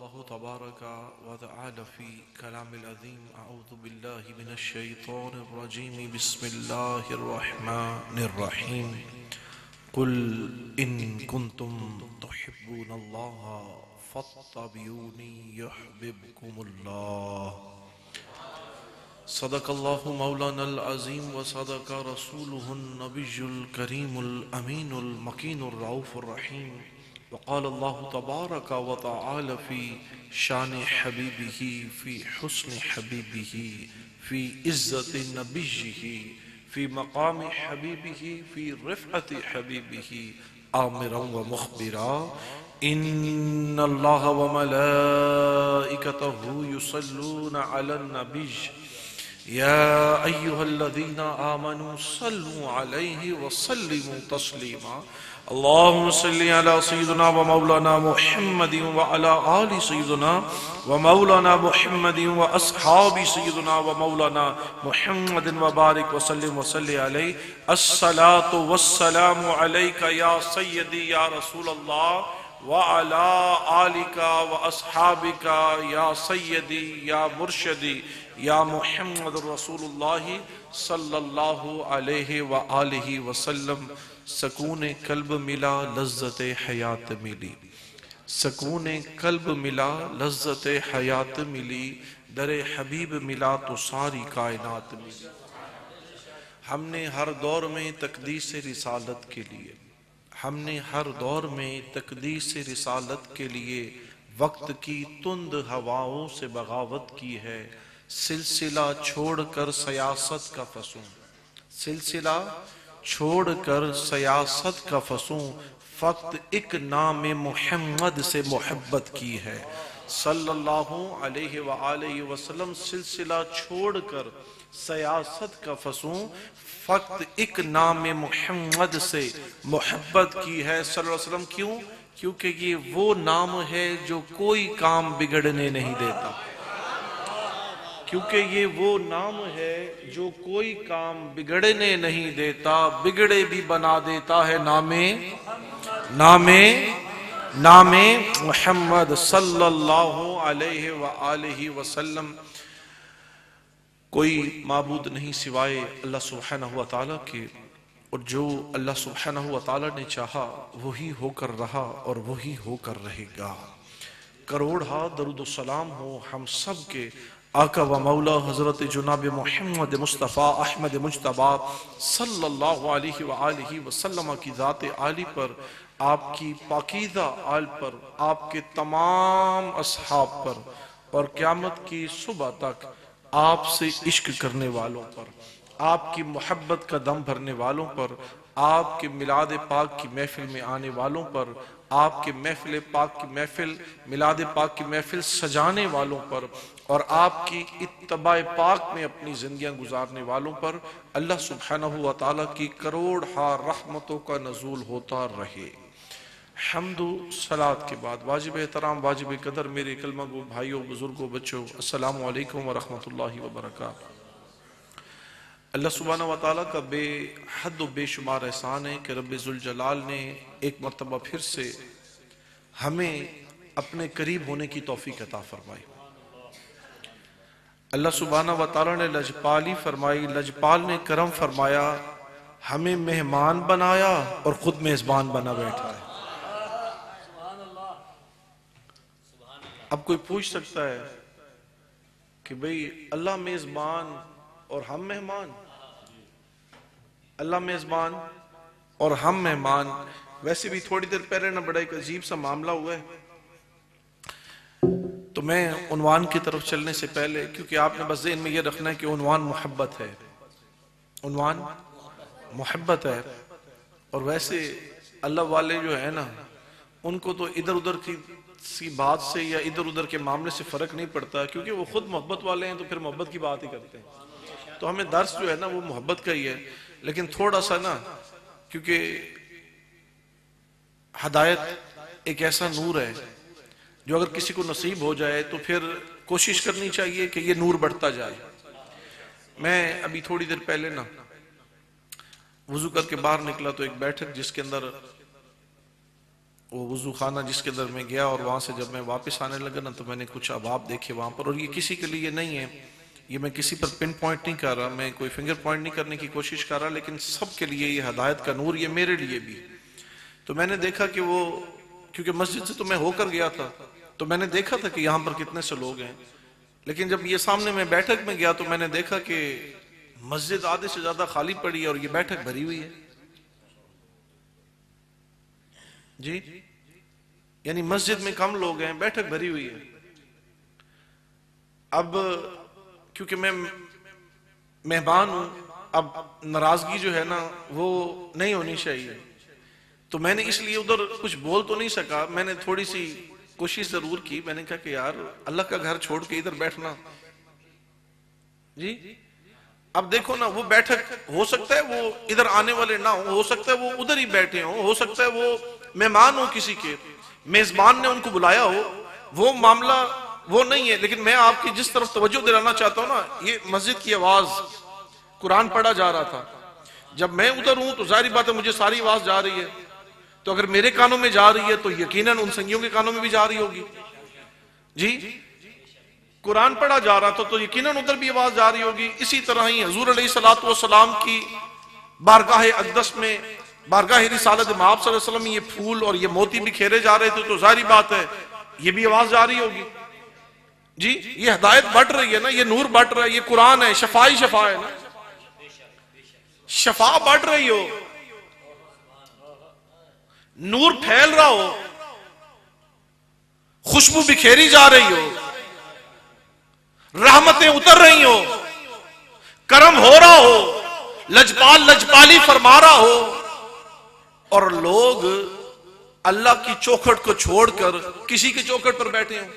الله تبارك وتعالى في كلام العظيم أعوذ بالله من الشيطان الرجيم بسم الله الرحمن الرحيم قل إن كنتم تحبون الله فاتبعوني يحببكم الله صدق الله مولانا العظيم وصدق رسوله النبي الكريم الأمين المكين الرؤوف الرحيم وقال الله تبارك وتعالى في شان حبيبه في حسن حبيبه في عزة نبيه في مقام حبيبه في رفعة حبيبه آمرا ومخبرا إن الله وملائكته يصلون على النبي يا أيها الذين آمنوا صلوا عليه وسلموا تسليما اللهم صل على سيدنا ومولانا محمد وعلى آل سيدنا ومولانا محمد وأصحاب سيدنا ومولانا محمد وبارك وسلم وصلي عليه الصلاة والسلام عليك يا سيدي يا رسول الله وعلى آلك وأصحابك يا سيدي يا مرشدي یا محمد رسول اللہ صلی اللہ علیہ وآلہ وسلم سکون قلب ملا لذت حیات ملی سکون قلب ملا لذت حیات ملی در حبیب ملا تو ساری کائنات ملی ہم نے ہر دور میں تقدیس رسالت کے لیے تقدیس رسالت کے لیے وقت کی تند ہواؤں سے بغاوت کی ہے سلسلہ چھوڑ کر سیاست کا فسوں فقط ایک نام محمد سے محبت کی ہے صلی اللہ علیہ وآلہ وسلم سلسلہ چھوڑ کر سیاست کا فسوں فقط ایک نام محمد سے محبت کی ہے صلی اللہ علیہ وسلم کیونکہ یہ وہ نام ہے جو کوئی کام بگڑنے نہیں دیتا بگڑنے نہیں دیتا بگڑے بھی بنا دیتا ہے نام محمد صلی اللہ علیہ وآلہ وسلم کوئی معبود نہیں سوائے اللہ سبحانہ وتعالی کے اور جو اللہ سبحانہ وتعالی نے چاہا وہی ہو کر رہا اور وہی ہو کر رہے گا کروڑا درود و سلام ہو ہم سب کے آقا و مولا حضرت جناب محمد مصطفیٰ احمد مجتبیٰ صلی اللہ علیہ وآلہ وسلم کی ذات عالی پر آپ کی پاکیزہ آل پر آپ کے تمام اصحاب پر اور قیامت کی صبح تک آپ سے عشق کرنے والوں پر آپ کی محبت کا دم بھرنے والوں پر آپ کے میلاد پاک کی محفل میں آنے والوں پر آپ کے میلاد پاک کی محفل سجانے والوں پر اور آپ کی اتباع پاک میں اپنی زندگیاں گزارنے والوں پر اللہ سبحانہ وتعالی کی کروڑ رحمتوں کا نزول ہوتا رہے حمد و صلاة کے بعد واجب احترام واجب قدر میرے کلمہ گو بھائیوں بزرگوں بچوں السلام علیکم ورحمۃ اللہ وبرکاتہ اللہ سبحانہ وتعالی کا بے حد و بے شمار احسان ہے کہ رب ذوالجلال نے ایک مرتبہ پھر سے ہمیں اپنے قریب ہونے کی توفیق عطا فرمائی اللہ سبحانہ وتعالی نے لجپالی فرمائی لجپال نے کرم فرمایا ہمیں مہمان بنایا اور خود میزبان بنا بیٹھا ہے اب کوئی پوچھ سکتا ہے کہ بھئی اللہ میزبان اور ہم مہمان اللہ میزبان اور ہم مہمان ویسے بھی تھوڑی دیر پہلے نہ بڑا ایک عجیب سا معاملہ ہوا ہے تو میں عنوان کی طرف چلنے سے پہلے کیونکہ آپ نے بس ذہن میں یہ رکھنا ہے کہ عنوان محبت ہے اور ویسے اللہ والے جو ہے نا ان کو تو ادھر ادھر کی بات سے یا ادھر ادھر کے معاملے سے فرق نہیں پڑتا کیونکہ وہ خود محبت والے ہیں تو پھر محبت کی بات ہی کرتے ہیں تو ہمیں درس جو ہے نا وہ محبت کا ہی ہے لیکن تھوڑا سا نا کیونکہ ہدایت ایک ایسا نور ہے جو اگر کسی کو نصیب ہو جائے تو پھر کوشش کرنی چاہیے کہ یہ نور بڑھتا جائے میں ابھی تھوڑی دیر پہلے نا وضو کر کے باہر نکلا تو ایک بیٹھک جس کے اندر وہ وضو خانہ جس کے اندر میں گیا اور وہاں سے جب میں واپس آنے لگا نا تو میں نے کچھ ابواب دیکھے وہاں پر، اور یہ کسی کے لیے نہیں ہے، یہ میں کسی پر پن پوائنٹ نہیں کر رہا، میں کوئی فنگر پوائنٹ نہیں کرنے کی کوشش کر رہا، لیکن سب کے لیے یہ ہدایت کا نور، یہ میرے لیے بھی۔ تو میں نے دیکھا کہ وہ، کیونکہ مسجد سے تو میں ہو کر گیا تھا تو میں نے دیکھا تھا کہ یہاں پر کتنے سے لوگ ہیں، لیکن جب یہ سامنے میں بیٹھک میں گیا تو میں نے دیکھا کہ مسجد آدھے سے زیادہ خالی پڑی ہے اور یہ بیٹھک بھری ہوئی ہے۔ جی یعنی مسجد میں کم لوگ ہیں، بیٹھک بھری ہوئی ہے۔ اب کیونکہ میں مہمان ہوں، اب ناراضگی جو ہے نا وہ نہیں ہونی چاہیے، تو میں نے اس لیے ادھر کچھ بول تو نہیں سکا، میں نے تھوڑی سی کوشش ضرور کی، میں نے کہا کہ یار اللہ کا گھر چھوڑ کے ادھر بیٹھنا، جی اب دیکھو نا وہ بیٹھک ہو سکتا ہے وہ ادھر آنے والے نہ ہو سکتا ہے وہ ادھر ہی بیٹھے ہو سکتا ہے وہ مہمان ہو کسی کے، میزبان نے ان کو بلایا ہو، وہ معاملہ وہ نہیں ہے، لیکن میں آپ کی جس طرف توجہ دلانا چاہتا ہوں نا، یہ مسجد کی آواز، قرآن پڑھا جا رہا تھا، جب میں ادھر ہوں تو ظاہری بات ہے مجھے ساری آواز جا رہی ہے، تو اگر میرے کانوں میں جا رہی ہے تو یقیناً ان سنگیوں کے کانوں میں بھی جا رہی ہوگی، جی قرآن پڑھا جا رہا تھا تو یقیناً ادھر بھی آواز جا رہی ہوگی۔ اسی طرح ہی حضور علیہ السلام کی بارگاہ اقدس میں، بارگاہ رسالت مآب صلی اللہ علیہ وسلم میں یہ پھول اور یہ موتی بکھیرے جا رہے تھے، تو ظاہری بات ہے یہ بھی آواز جا رہی ہوگی، جی یہ ہدایت بڑھ رہی ہے نا، یہ نور بڑھ رہا ہے، یہ قرآن ہے، شفا ہے نا، شفا بڑھ رہی ہو، نور پھیل رہا ہو، خوشبو بکھیری جا رہی ہو، رحمتیں اتر رہی ہو، کرم ہو رہا ہو، لجپالی فرما رہا ہو، اور لوگ اللہ کی چوکھٹ کو چھوڑ کر کسی کی چوکھٹ پر بیٹھے ہوں۔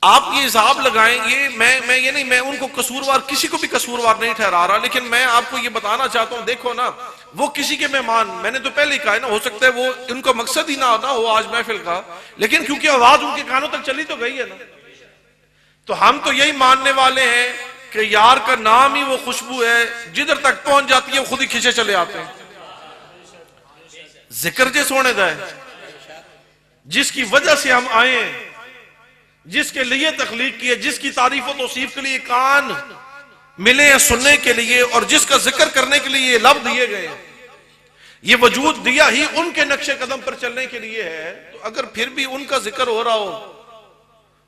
آپ یہ حساب لگائیں، میں ان کو قصوروار، کسی کو بھی قصوروار نہیں ٹھہرا رہا، لیکن میں آپ کو یہ بتانا چاہتا ہوں، دیکھو نا وہ کسی کے مہمان، میں نے تو پہلے ہی کہا ہے نا، ہو سکتا ہے وہ ان کا مقصد ہی نہ ہو آج محفل کا، لیکن کیونکہ آواز ان کے کانوں تک چلی تو گئی ہے نا، تو ہم تو یہی ماننے والے ہیں کہ یار کا نام ہی وہ خوشبو ہے، جدھر تک پہنچ جاتی ہے وہ خود ہی کھینچے چلے آتے ہیں۔ ذکر جے سونے دا ہے، جس کی وجہ سے ہم آئے ہیں، جس کے لیے تخلیق کی ہے، جس کی تعریف و توصیف کے لیے کان ملے ہیں سننے کے لیے، اور جس کا ذکر کرنے کے لیے یہ لب دیے گئے ہیں، یہ وجود دیا ہی ان کے نقش قدم پر چلنے کے لیے ہے، تو اگر پھر بھی ان کا ذکر ہو رہا ہو،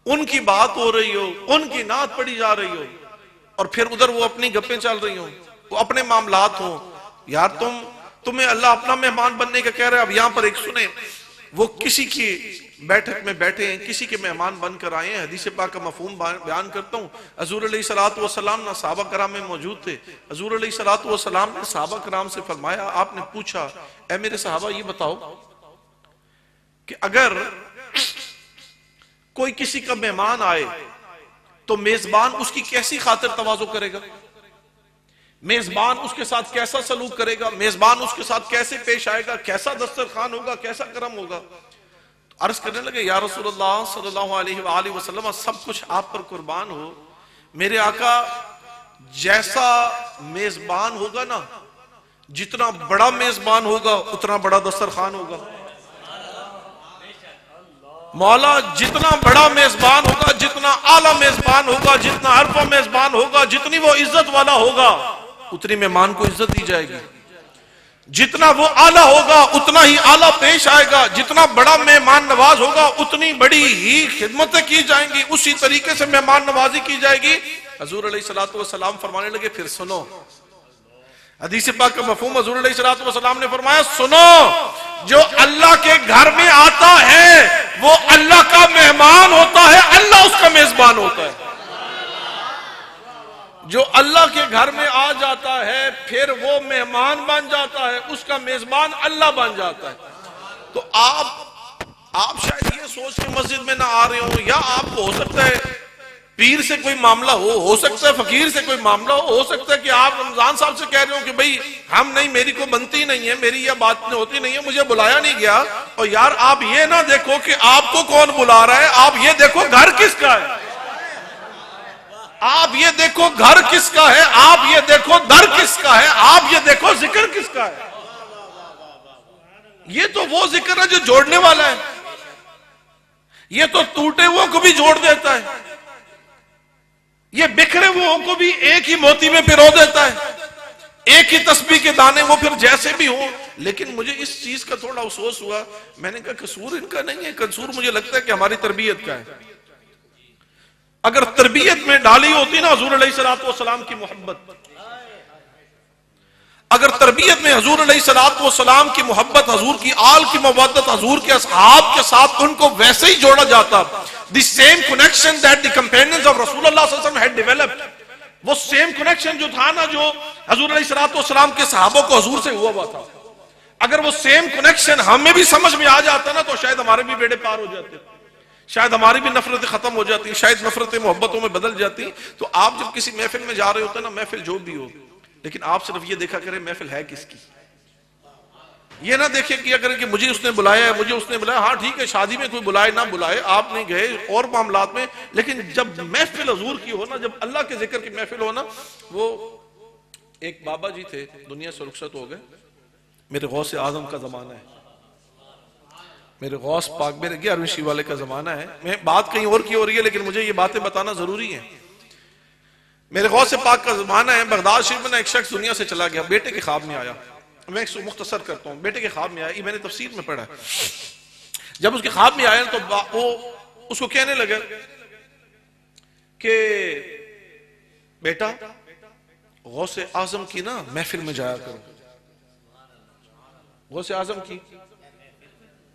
ان کی بات ہو رہی ہو، ان کی نعت پڑھی جا رہی ہو، اور پھر ادھر وہ اپنی گپیں چل رہی ہوں، وہ اپنے معاملات ہوں، یار تمہیں اللہ اپنا مہمان بننے کا کہہ رہا ہے۔ اب یہاں پر ایک سنیں، وہ کسی کی بیٹھک میں بیٹھے ہیں، کسی کے مہمان بن کر آئے ہیں، حدیث پاک کا مفہوم بیان کرتا ہوں۔ حضور علیہ السلام نہ صحابہ کرام میں موجود تھے، حضور علیہ السلام نے صحابہ کرام سے فرمایا، آپ نے پوچھا اے میرے صحابہ یہ بتاؤ کہ اگر کوئی کسی کا مہمان آئے تو میزبان اس کی کیسی خاطر تواضع کرے گا، میزبان اس کے ساتھ کیسا سلوک کرے گا، میزبان اس کے ساتھ کیسے پیش آئے گا، کیسا دسترخوان ہوگا، کیسا کرم ہوگا؟ عرض کرنے لگے یا رسول اللہ صلی اللہ علیہ وآلہ وسلم، سب کچھ آپ پر قربان ہو، میرے آقا جیسا میزبان ہوگا نا، جتنا بڑا میزبان ہوگا اتنا بڑا دسترخوان ہوگا، مولا جتنا بڑا میزبان ہوگا، جتنا اعلیٰ میزبان ہوگا، جتنا عرفہ میزبان ہوگا، جتنی وہ عزت والا ہوگا اتنی مہمان کو عزت دی جائے گی، جتنا وہ اعلیٰ ہوگا اتنا ہی اعلیٰ پیش آئے گا، جتنا بڑا مہمان نواز ہوگا اتنی بڑی ہی خدمتیں کی جائیں گی، اسی طریقے سے مہمان نوازی کی جائے گی۔ حضور علیہ السلام فرمانے لگے پھر سنو، حدیث پاک کا مفہوم حضور علیہ السلام نے فرمایا سنو، جو اللہ کے گھر میں آتا ہے وہ اللہ کا مہمان ہوتا ہے، اللہ اس کا میزبان ہوتا ہے۔ جو اللہ کے گھر میں آ جاتا ہے پھر وہ مہمان بن جاتا ہے، اس کا میزبان اللہ بن جاتا ہے۔ تو آپ شاید یہ سوچ کے مسجد میں نہ آ رہے ہوں، یا آپ کو ہو سکتا ہے پیر سے کوئی معاملہ ہو سکتا ہے فقیر سے کوئی معاملہ ہو سکتا ہے کہ آپ رمضان صاحب سے کہہ رہے ہو کہ بھئی ہم نہیں، میری کو بنتی نہیں ہے، میری یہ بات ہوتی نہیں ہے، مجھے بلایا نہیں گیا۔ اور یار آپ یہ نہ دیکھو کہ آپ کو کون بلا رہا ہے، آپ یہ دیکھو گھر کس کا ہے، آپ یہ دیکھو گھر کس کا ہے، آپ یہ دیکھو در کس کا ہے، آپ یہ دیکھو ذکر کس کا ہے۔ یہ تو وہ ذکر ہے جو جوڑنے والا ہے، یہ تو ٹوٹے ہوئے کو بھی جوڑ دیتا ہے، یہ بکھرے ہوئے کو بھی ایک ہی موتی میں پرو دیتا ہے، ایک ہی تسبیح کے دانے وہ پھر جیسے بھی ہوں۔ لیکن مجھے اس چیز کا تھوڑا افسوس ہوا، میں نے کہا قصور ان کا نہیں ہے، قصور مجھے لگتا ہے کہ ہماری تربیت کا ہے۔ اگر تربیت میں ڈالی ہوتی نا حضور علیہ السلام کی محبت، اگر تربیت میں حضور علیہ السلام کی محبت، حضور کی آل کی محبت، حضور کے اصحاب کے ساتھ ان کو ویسے ہی جوڑا جاتا، the same connection that the companions of رسول اللہ صلی اللہ علیہ وسلم had developed، وہ same connection جو تھا نا جو حضور علیہ السلام کے صحابوں کو حضور سے ہوا تھا، اگر وہ same connection ہمیں بھی سمجھ میں آ جاتا نا تو شاید ہمارے بھی بیڑے پار ہو جاتے، شاید ہماری بھی نفرتیں ختم ہو جاتی، شاید نفرتیں محبتوں میں بدل جاتی۔ تو آپ جب کسی محفل میں جا رہے ہوتے ہیں نا، محفل جو بھی ہو، لیکن آپ صرف یہ دیکھا کریں محفل ہے کس کی، یہ نہ دیکھیں کہ اگر کہ مجھے اس نے بلایا ہے، مجھے اس نے بلایا، ہاں ٹھیک ہے شادی میں کوئی بلائے نہ بلائے، آپ نہیں گئے اور معاملات میں، لیکن جب محفل حضور کی ہو نا، جب اللہ کے ذکر کی محفل ہو نا، وہ ایک بابا جی تھے دنیا سے رخصت ہو گئے، میرے غوث اعظم کا زمانہ ہے، میرے غوث پاک میرے 11ویں شیعہ والے کا زمانہ ہے، میں بات کہیں اور کی ہو رہی ہے لیکن مجھے یہ باتیں بتانا ضروری ہے۔ میرے غوث پاک کا زمانہ ہے، بغداد شریف میں ایک شخص دنیا سے چلا گیا، بیٹے کے خواب میں آیا، میں ایک مختصر کرتا ہوں، بیٹے کے خواب میں آیا، یہ میں نے تفسیر میں پڑھا ہے۔ جب اس کے خواب میں آیا تو وہ اس کو کہنے لگا کہ بیٹا غوث اعظم کی نا محفل میں جایا کرو، غوث اعظم کی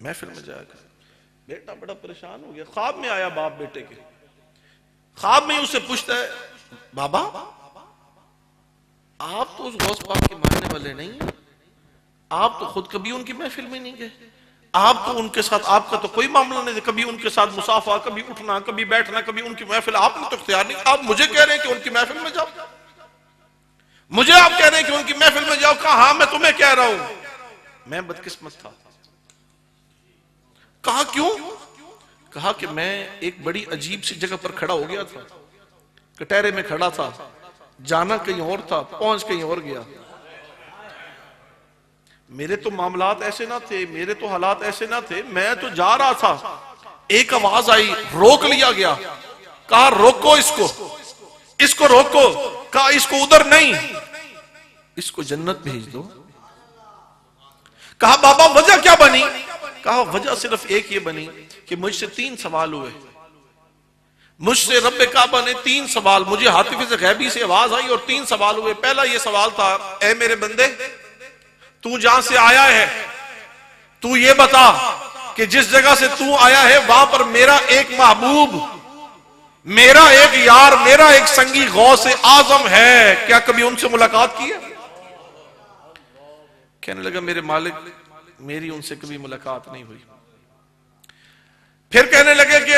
محفل میں جایا کرو۔ بیٹا بڑا پریشان ہو گیا، خواب میں آیا باپ بیٹے کے، خواب میں اس سے پوچھتا ہے بابا آپ تو اس غوث پاک کے ماننے والے نہیں ہیں، آپ تو خود کبھی ان کی محفل میں نہیں گئے، آپ تو ان کے ساتھ آپ کا تو کوئی معاملہ نہیں، کبھی ان کے ساتھ مصافحہ، کبھی اٹھنا، کبھی بیٹھنا، کبھی ان کی محفل آپ نے تو اختیار نہیں، آپ مجھے کہہ رہے ہیں کہ ان کی محفل میں جاؤ، مجھے آپ کہہ رہے ہیں کہ ان کی محفل میں جاؤ، کہا ہاں میں تمہیں کہہ رہا ہوں، میں بدقسمت تھا۔ کہا کیوں؟ کہا کہ میں ایک بڑی عجیب سی جگہ پر کھڑا ہو گیا تھا، کٹہرے میں کھڑا تھا، جانا کہیں اور تھا، پہنچ کہیں اور گیا، میرے تو معاملات ایسے نہ تھے، میرے تو حالات ایسے نہ تھے، میں تو جا رہا تھا، ایک آواز آئی، روک لیا گیا، کہا روکو اس کو روکو، کہا اس کو ادھر نہیں، اس کو جنت بھیج دو۔ کہا بابا وجہ کیا بنی؟ کہا وجہ صرف ایک یہ بنی کہ مجھ سے 3 سوال ہوئے، مجھ سے رب کعبہ نے 3 سوال، مجھے حاطف سے غیبی سے آواز آئی اور 3 سوال ہوئے۔ پہلا یہ سوال تھا، اے میرے بندے تو جہاں سے آیا ہے تو یہ بتا کہ جس جگہ سے تو آیا ہے وہاں پر میرا ایک محبوب، میرا ایک یار، میرا ایک سنگی غوث اعظم ہے، کیا کبھی ان سے ملاقات کی ہے؟ کہنے لگا میرے مالک میری ان سے کبھی ملاقات نہیں ہوئی۔ پھر کہنے لگے کہ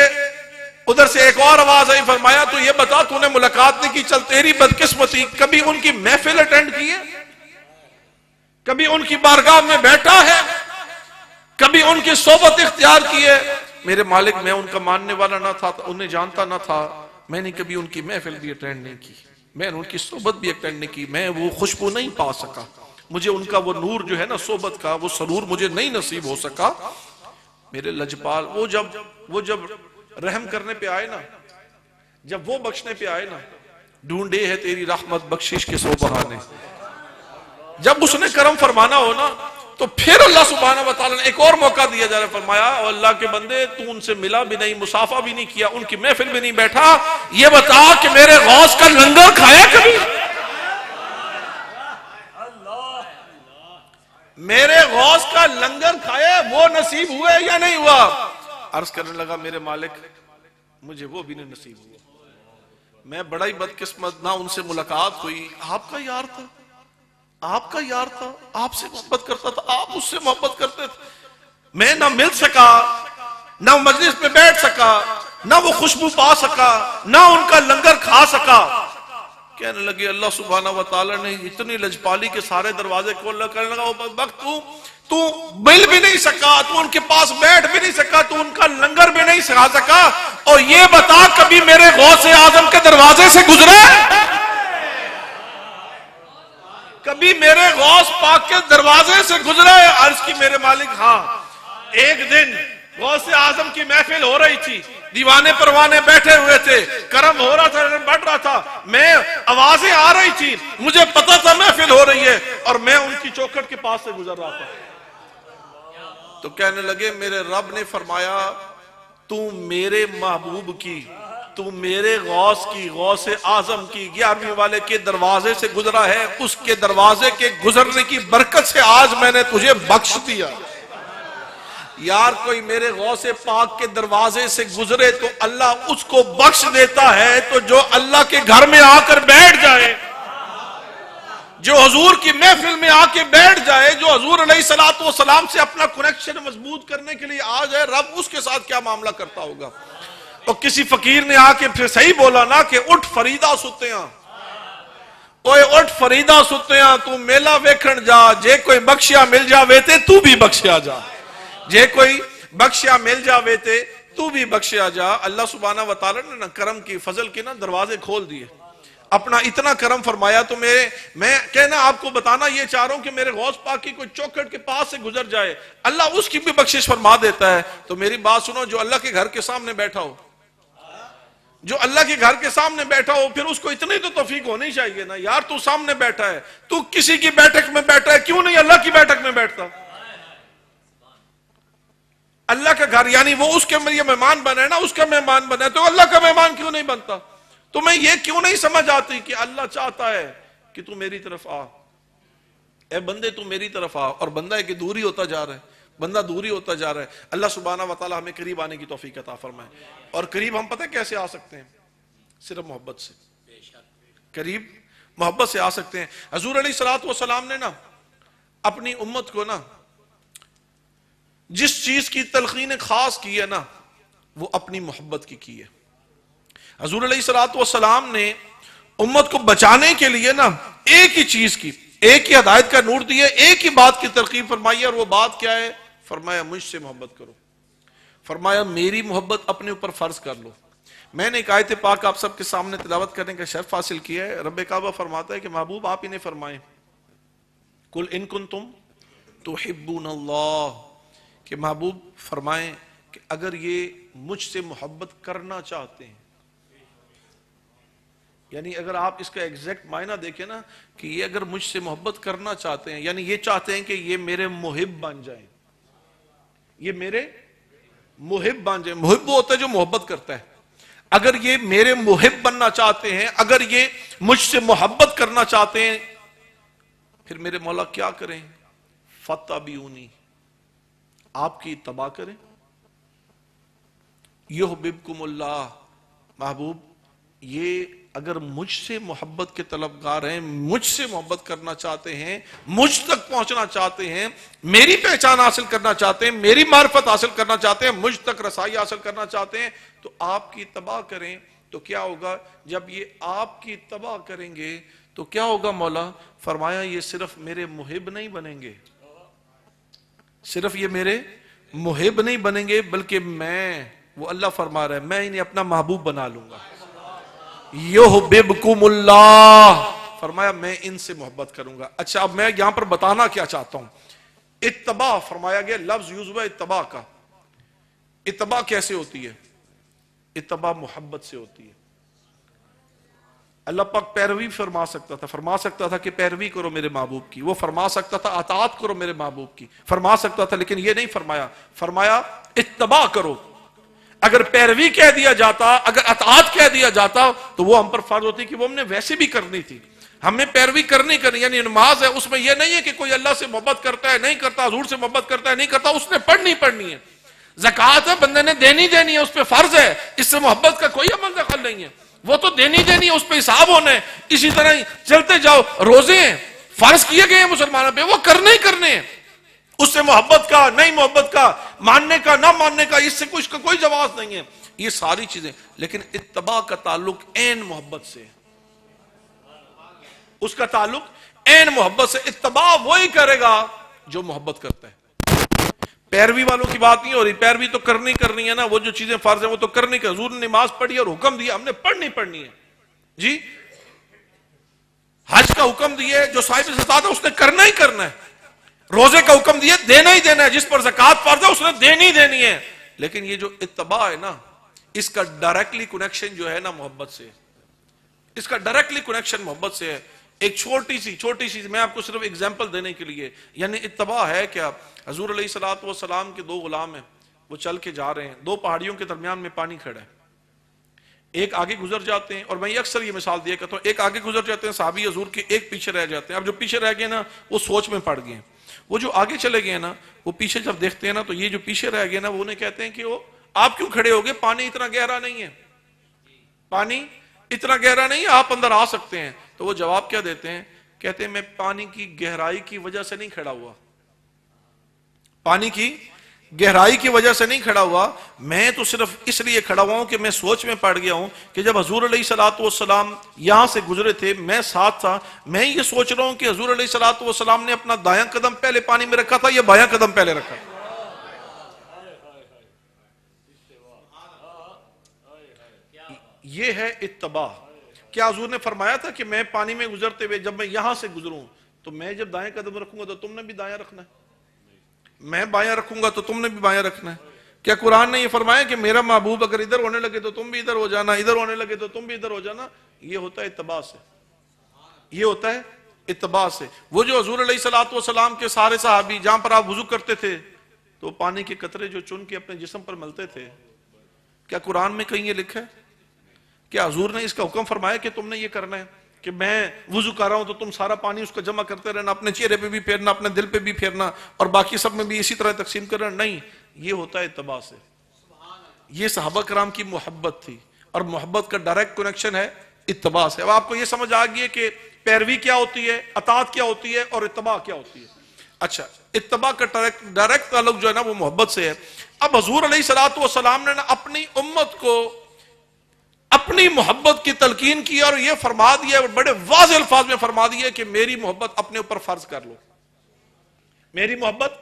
ادھر سے ایک اور آواز آئی، فرمایا تو یہ بتا تو نے ملاقات نہیں کی، چل تیری بدقسمتی، کبھی ان کی محفل اٹینڈ کی ہے، کبھی ان کی بارگاہ میں بیٹھا ہے، کبھی ان کی صحبت اختیار کی ہے؟ میرے مالک میں ان کا ماننے والا نہ تھا، انہیں جانتا نہ تھا، میں نے کبھی ان کی محفل بھی اٹینڈ نہیں کی، میں نے ان کی صحبت بھی اٹینڈ نہیں کی، میں وہ خوشبو نہیں پا سکا، مجھے ان کا وہ نور جو ہے نا صحبت کا، وہ سرور مجھے نہیں نصیب ہو سکا۔ میرے لجپال وہ جب رحم کرنے پہ آئے نا، جب وہ بخشنے پہ آئے نا، ڈھونڈے ہے تیری رحمت بخشش کے 100 بہانے، جب اس نے کرم فرمانا ہو نا تو پھر اللہ سبحانہ وتعالی نے ایک اور موقع دیا جا رہا، فرمایا اللہ کے بندے تو ان سے ملا بھی نہیں، مصافحہ بھی نہیں کیا، ان کی محفل بھی نہیں بیٹھا، یہ بتا کہ میرے غوث کا لنگر کھایا کبھی؟ میرے غوث کا لنگر کھائے وہ نصیب ہوئے یا نہیں ہوا؟ عرض کرنے لگا میرے مالک مجھے وہ بھی نہیں نصیب ہوا، میں بڑا ہی بدقسمت، نہ ان سے ملاقات ہوئی، آپ کا یار تھا، آپ کا یار تھا، آپ سے محبت کرتا تھا، آپ اس سے محبت کرتے تھے، میں نہ مل سکا، نہ مجلس میں بیٹھ سکا، نہ وہ خوشبو پا سکا، نہ ان کا لنگر کھا سکا۔ کہنے لگے اللہ سبحانہ وتعالی نے اتنی لجپالی کے سارے دروازے کھول، کرنے لگا وہ وقت تو مل بھی نہیں سکا، تو ان کے پاس بیٹھ بھی نہیں سکا، تو ان کا لنگر بھی نہیں سکھا سکا، اور یہ بتا کبھی میرے غوث اعظم کے دروازے سے گزرے؟ کبھی میرے غوث پاک کے دروازے سے گزرا ہے؟ عرض کی میرے مالک ہاں، ایک دن غوث اعظم کی محفل ہو رہی تھی، دیوانے پروانے بیٹھے ہوئے تھے، کرم ہو رہا تھا، بڑھ رہا تھا، میں آوازیں آ رہی تھی، مجھے پتا تھا محفل ہو رہی ہے، اور میں ان کی چوکھٹ کے پاس سے گزر رہا تھا۔ تو کہنے لگے میرے رب نے فرمایا تو میرے محبوب کی، تو میرے غوث کی، غوث اعظم کی 11ویں والے کے دروازے سے گزرا ہے، اس کے دروازے کے گزرنے کی برکت سے آج میں نے تجھے بخش دیا۔ یار کوئی میرے غوث پاک کے دروازے سے گزرے تو اللہ اس کو بخش دیتا ہے، تو جو اللہ کے گھر میں آ کر بیٹھ جائے، جو حضور کی محفل میں آ کے بیٹھ جائے، جو حضور علیہ السلام سے اپنا کنیکشن مضبوط کرنے کے لیے آ جائے، رب اس کے ساتھ کیا معاملہ کرتا ہوگا۔ اور کسی فقیر نے آ کے پھر صحیح بولا نا کہ اٹھ فریدہ ستیاں، اوے اٹھ فریدہ ستیاں، تو میلہ ویکھن جا، جے کوئی بخشیا مل جاوے تے تو بھی بخشیا جا، جے کوئی بخشیا مل جاوے تے تو بھی بخشیا جا۔ اللہ سبحانہ وتعالی نے نا کرم کی، فضل کے نا دروازے کھول دیے، اپنا اتنا کرم فرمایا۔ تو میں کہنا آپ کو بتانا یہ چاہ رہا ہوں کہ میرے غوث پاک کی کوئی چوکھٹ کے پاس سے گزر جائے، اللہ اس کی بھی بخشش فرما دیتا ہے۔ تو میری بات سنو، جو اللہ کے گھر کے سامنے بیٹھا ہو، جو اللہ کے گھر کے سامنے بیٹھا ہو، پھر اس کو اتنی تو توفیق ہونی چاہیے نا یار، تو سامنے بیٹھا ہے، تو کسی کی بیٹھک میں بیٹھا ہے، کیوں نہیں اللہ کی بیٹھک میں بیٹھتا؟ اللہ کا گھر یعنی وہ اس کے لیے مہمان بنا ہے نا، اس کا مہمان بنا ہے، تو اللہ کا مہمان کیوں نہیں بنتا؟ تو میں یہ کیوں نہیں سمجھ آتی کہ اللہ چاہتا ہے کہ تو میری طرف آ، اے بندے تو میری طرف آ، اور بندہ ہے کہ دوری ہوتا جا رہا ہے، بندہ دوری ہوتا جا رہا ہے۔ اللہ سبحانہ وتعالی ہمیں قریب آنے کی توفیق عطا فرمائے۔ اور قریب ہم پتہ کیسے آ سکتے ہیں؟ صرف محبت سے، قریب محبت سے آ سکتے ہیں۔ حضور علیہ السلام نے نا اپنی امت کو نا جس چیز کی تلقین خاص کی ہے نا، وہ اپنی محبت کی ہے۔ حضور علیہ السلام نے امت کو بچانے کے لیے نا ایک ہی چیز کی، ایک ہی ہدایت کا نور دی ہے، ایک ہی بات کی ترغیب فرمائی ہے، اور وہ بات کیا ہے؟ فرمایا مجھ سے محبت کرو، فرمایا میری محبت اپنے اوپر فرض کر لو۔ میں نے ایک آیت پاک آپ سب کے سامنے تلاوت کرنے کا شرف حاصل کیا ہے۔ رب کعبہ فرماتا ہے کہ محبوب آپ انہیں فرمائیں، قل ان کنتم تحبون اللہ، کہ محبوب فرمائیں کہ اگر یہ مجھ سے محبت کرنا چاہتے ہیں، یعنی اگر آپ اس کا ایگزیکٹ معنی دیکھیں نا کہ یہ اگر مجھ سے محبت کرنا چاہتے ہیں، یعنی یہ چاہتے ہیں کہ یہ میرے محب بن جائیں، یہ میرے محب بن جائیں۔ محب وہ ہوتا ہے جو محبت کرتا ہے۔ اگر یہ میرے محب بننا چاہتے ہیں، اگر یہ مجھ سے محبت کرنا چاہتے ہیں، پھر میرے مولا کیا کریں؟ فَاتَّبِعُونِی، آپ کی اتباع کریں۔ یحببکم اللہ، محبوب یہ اگر مجھ سے محبت کے طلبگار ہیں، مجھ سے محبت کرنا چاہتے ہیں، مجھ تک پہنچنا چاہتے ہیں، میری پہچان حاصل کرنا چاہتے ہیں، میری معرفت حاصل کرنا چاہتے ہیں، مجھ تک رسائی حاصل کرنا چاہتے ہیں، تو آپ کی اتباع کریں۔ تو کیا ہوگا جب یہ آپ کی اتباع کریں گے تو کیا ہوگا؟ مولا فرمایا یہ صرف میرے محب نہیں بنیں گے، صرف یہ میرے محب نہیں بنیں گے، بلکہ میں، وہ اللہ فرما رہا ہے، میں انہیں اپنا محبوب بنا لوں گا۔ یحببکم اللہ، فرمایا میں ان سے محبت کروں گا۔ اچھا اب میں یہاں پر بتانا کیا چاہتا ہوں، اتباع فرمایا گیا، لفظ یوز ہوا اتباع کا۔ اتباع کیسے ہوتی ہے؟ اتباع محبت سے ہوتی ہے۔ اللہ پاک پیروی فرما سکتا تھا کہ پیروی کرو میرے محبوب کی، وہ فرما سکتا تھا اطاعت کرو میرے محبوب کی، فرما سکتا تھا، لیکن یہ نہیں فرمایا، فرمایا اتباع کرو۔ اگر پیروی کہہ دیا جاتا، اگر اطاعت کہہ دیا جاتا تو وہ ہم پر فرض ہوتی کہ وہ ہم نے ویسے بھی کرنی تھی، ہمیں پیروی کرنی، یعنی نماز ہے، اس میں یہ نہیں ہے کہ کوئی اللہ سے محبت کرتا ہے نہیں کرتا، حضور سے محبت کرتا ہے نہیں کرتا، اس نے پڑھنی ہے۔ زکوٰۃ ہے، بندے نے دینی ہے، اس پہ فرض ہے، اس سے محبت کا کوئی عمل دخل نہیں ہے، وہ تو دینی ہے، اس پہ حساب ہونا ہے۔ اسی طرح چلتے جاؤ، روزے ہیں، فرض کیے گئے ہیں مسلمانوں پہ، وہ کرنے ہیں، اس سے محبت کا نہیں محبت کا، ماننے کا نہ ماننے کا، اس سے کچھ کا کوئی جواز نہیں ہے، یہ ساری چیزیں۔ لیکن اتباع کا تعلق عین محبت سے، اس کا تعلق عین محبت سے۔ اتباع وہی کرے گا جو محبت کرتا ہے۔ پیروی والوں کی بات نہیں ہو رہی، پیروی تو کرنی ہے نا، وہ جو چیزیں فرض ہیں وہ تو کرنی کا، حضور نے نماز پڑھی اور حکم دیا، ہم نے پڑھنی ہے جی۔ حج کا حکم دیے جو صاحب استطاعت ہے اس نے کرنا ہی کرنا ہے، روزے کا حکم دیے دینا ہی دینا ہے، جس پر زکوٰۃ فرض ہے اس نے دینی ہی دینی ہے. لیکن یہ جو اتباع ہے نا، اس کا ڈائریکٹلی کنیکشن جو ہے نا محبت سے، اس کا ڈائریکٹلی کنیکشن محبت سے ہے. ایک چھوٹی سی میں آپ کو صرف اگزامپل دینے کے لیے، یعنی اتباع ہے کیا؟ حضور علیہ الصلوۃ والسلام کے 2 غلام ہیں، وہ چل کے جا رہے ہیں، 2 پہاڑیوں کے درمیان میں پانی کھڑا ہے، ایک آگے گزر جاتے ہیں، اور میں اکثر یہ مثال دیا کرتا ہوں، ایک آگے گزر جاتے ہیں صحابی حضور کے، ایک پیچھے رہ جاتے ہیں. اب جو پیچھے رہ گئے نا وہ سوچ میں پڑ گئے ہیں، وہ جو آگے چلے گئے نا وہ پیچھے جب دیکھتے ہیں نا تو یہ جو پیچھے رہ گئے نا وہ انہیں کہتے ہیں کہ وہ آپ کیوں کھڑے ہو گئے؟ پانی اتنا گہرا نہیں ہے، پانی اتنا گہرا نہیں ہے، آپ اندر آ سکتے ہیں. تو وہ جواب کیا دیتے ہیں؟ کہتے ہیں میں پانی کی گہرائی کی وجہ سے نہیں کھڑا ہوا، پانی کی گہرائی کی وجہ سے نہیں کھڑا ہوا، میں تو صرف اس لیے کھڑا ہوا ہوں کہ میں سوچ میں پڑ گیا ہوں کہ جب حضور علیہ الصلوۃ والسلام یہاں سے گزرے تھے، میں ساتھ تھا، میں یہ سوچ رہا ہوں کہ حضور علیہ الصلوۃ والسلام نے اپنا دایاں قدم پہلے پانی میں رکھا تھا یا بایاں قدم پہلے رکھا. یہ ہے اتباع. کیا حضور نے فرمایا تھا کہ میں پانی میں گزرتے ہوئے جب میں یہاں سے گزروں تو میں جب دائیں قدم رکھوں گا تو تم نے بھی دایاں رکھنا ہے، میں بایاں رکھوں گا تو تم نے بھی بایاں رکھنا ہے؟ کیا قرآن نے یہ فرمایا کہ میرا محبوب اگر ادھر ہونے لگے تو تم بھی ادھر ہو جانا، ادھر ہونے لگے تو تم بھی ادھر ہو جانا؟ یہ ہوتا ہے اتباع سے، یہ ہوتا ہے اتباع سے. وہ جو حضور علیہ الصلوۃ والسلام کے سارے صحابی جہاں پر آپ وضو کرتے تھے تو پانی کے قطرے جو چن کے اپنے جسم پر ملتے تھے، کیا قرآن میں کہیں یہ لکھا ہے؟ کیا حضور نے اس کا حکم فرمایا کہ تم نے یہ کرنا ہے کہ میں وضو کر رہا ہوں تو تم سارا پانی اس کو جمع کرتے رہنا، اپنے چہرے پہ بھی پھیرنا، اپنے دل پہ بھی پھیرنا، اور باقی سب میں بھی اسی طرح تقسیم کرنا؟ نہیں، یہ ہوتا ہے اتباع سے. یہ صحابہ کرام کی محبت تھی، اور محبت کا ڈائریکٹ کنیکشن ہے اتباع سے. اب آپ کو یہ سمجھ آ گئی ہے کہ پیروی کیا ہوتی ہے، اطاعت کیا ہوتی ہے، اور اتباع کیا ہوتی ہے. اچھا، اتباع کا ڈائریکٹ تعلق جو ہے نا وہ محبت سے ہے. اب حضور علیہ الصلوۃ والسلام نے اپنی امت کو اپنی محبت کی تلقین کی اور یہ فرما دیا، بڑے واضح الفاظ میں فرما دیا کہ میری محبت اپنے اوپر فرض کر لو، میری محبت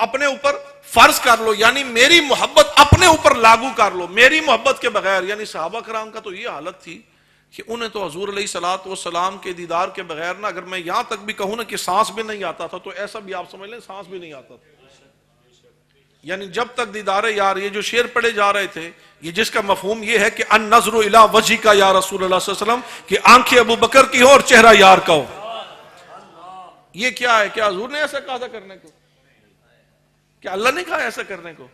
اپنے اوپر فرض کر لو، یعنی میری محبت اپنے اوپر لاگو کر لو. میری محبت کے بغیر، یعنی صحابہ کرام کا تو یہ حالت تھی کہ انہیں تو حضور علیہ الصلوۃ والسلام کے دیدار کے بغیر نا، اگر میں یہاں تک بھی کہوں نا کہ سانس بھی نہیں آتا تھا، تو ایسا بھی آپ سمجھ لیں سانس بھی نہیں آتا تھا. یعنی جب تک دیدار یار، یہ جو شعر پڑھے جا رہے تھے، یہ جس کا مفہوم یہ ہے کہ النظر الی وجہک یا رسول اللہ صلی اللہ علیہ وسلم، کہ آنکھیں ابو بکر کی ہو اور چہرہ یار کا ہو. یہ کیا ہے؟ کیا حضور نے ایسا کہا تھا کرنے کو؟ کیا اللہ نے کہا ایسا کرنے کو؟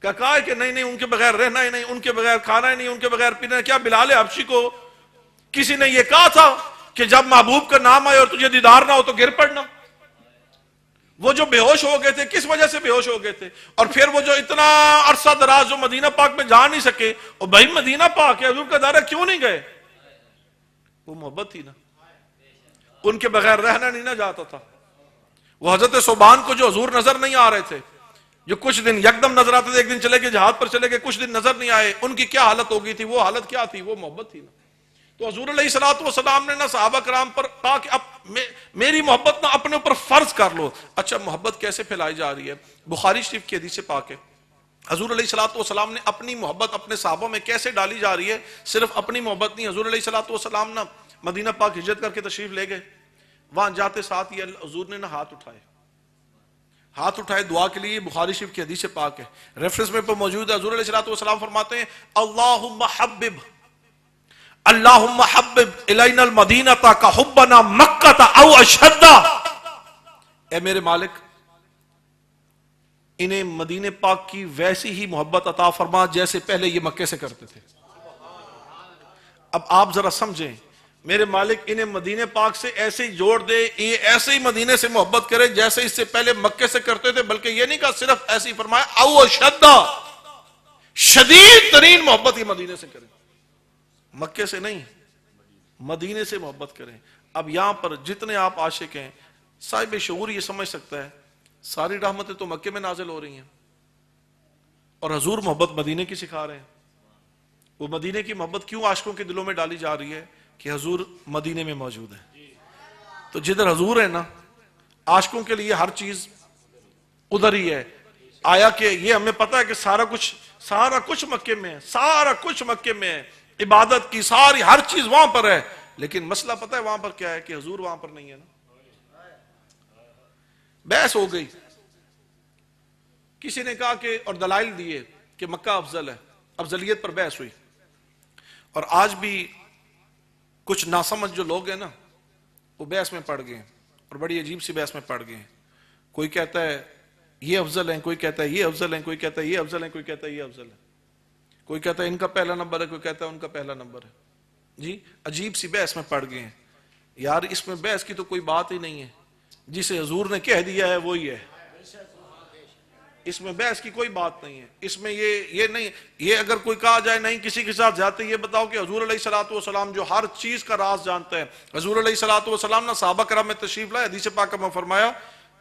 کیا کہا ہے کہ نہیں ان کے بغیر رہنا ہی نہیں، ان کے بغیر کھانا ہی نہیں، ان کے بغیر پینا؟ کیا بلال حبشی کو کسی نے یہ کہا تھا کہ جب محبوب کا نام آئے اور تجھے دیدار نہ ہو تو گر پڑنا؟ وہ جو بے ہوش ہو گئے تھے کس وجہ سے بے ہوش ہو گئے تھے؟ اور پھر وہ جو اتنا عرصہ دراز جو مدینہ پاک میں جا نہیں سکے، اور بھائی مدینہ پاک ہے، حضور کا دارہ کیوں نہیں گئے؟ وہ محبت تھی نا، ان کے بغیر رہنا نہیں نہ جاتا تھا. وہ حضرت صوبان کو جو حضور نظر نہیں آ رہے تھے، جو کچھ دن یکدم نظر آتے تھے، ایک دن چلے گئے جہاد پر چلے گئے، کچھ دن نظر نہیں آئے، ان کی کیا حالت ہو گئی تھی؟ وہ حالت کیا تھی؟ وہ محبت تھی نا. تو حضور علیہ الصلوۃ والسلام نے نا صحابہ کرام پر کہا کہ اب میری محبت نہ اپنے اوپر فرض کر لو. اچھا، محبت کیسے پھیلائی جا رہی ہے؟ بخاری شریف کی حدیث پاک ہے، حضور علیہ الصلوۃ والسلام نے اپنی محبت اپنے صحابہ میں کیسے ڈالی جا رہی ہے. صرف اپنی محبت نہیں، حضور علیہ الصلوۃ والسلام نا مدینہ پاک ہجرت کر کے تشریف لے گئے، وہاں جاتے ساتھ یہ حضور نے نا ہاتھ اٹھائے دعا کے لیے. بخاری شریف کی حدیث پاک ہے، ریفرنس میں پر موجود ہے. حضور علیہ الصلوۃ والسلام فرماتے ہیں اللہم حبب الینا المدینہ کا حبنا مکہ او اشد. اے میرے مالک، انہیں مدینہ پاک کی ویسی ہی محبت عطا فرما جیسے پہلے یہ مکے سے کرتے تھے. اب آپ ذرا سمجھیں، میرے مالک انہیں مدینہ پاک سے ایسے ہی جوڑ دے، یہ ایسے ہی مدینے سے محبت کرے جیسے اس سے پہلے مکے سے کرتے تھے. بلکہ یہ نہیں کہا صرف ایسے ہی فرمایا او اشد، شدید ترین محبت یہ مدینے سے کریں، مکے سے نہیں، مدینے سے محبت کریں. اب یہاں پر جتنے آپ عاشق ہیں، صاحب شعور یہ سمجھ سکتا ہے ساری رحمتیں تو مکے میں نازل ہو رہی ہیں، اور حضور محبت مدینے کی سکھا رہے ہیں. وہ مدینے کی محبت کیوں عاشقوں کے دلوں میں ڈالی جا رہی ہے؟ کہ حضور مدینے میں موجود ہے. تو جدھر حضور ہے نا، عاشقوں کے لیے ہر چیز ادھر ہی ہے. آیا کہ یہ ہمیں پتہ ہے کہ سارا کچھ مکے میں ہے، سارا کچھ مکے میں ہے، عبادت کی ساری ہر چیز وہاں پر ہے. لیکن مسئلہ پتہ ہے وہاں پر کیا ہے کہ حضور وہاں پر نہیں ہے نا. بحث ہو گئی, کسی نے کہا کہ اور دلائل دیے کہ مکہ افضل ہے, افضلیت پر بحث ہوئی. اور آج بھی کچھ ناسمجھ جو لوگ ہیں نا وہ بحث میں پڑ گئے ہیں, اور بڑی عجیب سی بحث میں پڑ گئے ہیں. کوئی کہتا ہے یہ افضل ہے, کوئی کہتا ہے یہ افضل ہے, کوئی کہتا ہے یہ افضل ہے, کوئی کہتا ہے یہ افضل ہے, کوئی کہتا ہے ان کا پہلا نمبر ہے, کوئی کہتا ہے ان کا پہلا نمبر ہے. جی عجیب سی بحث میں پڑ گئے ہیں یار. اس میں بحث کی تو کوئی بات ہی نہیں ہے, جسے حضور نے کہہ دیا ہے وہی ہے. اس میں بحث کی کوئی بات نہیں ہے. اس میں یہ نہیں, یہ اگر کوئی کہا جائے نہیں کسی کے ساتھ جاتے, یہ بتاؤ کہ حضور علیہ الصلوۃ والسلام جو ہر چیز کا راز جانتا ہے, حضور علیہ الصلوۃ والسلام نے صحابہ کرام میں تشریف لائے, حدیث پاک میں فرمایا,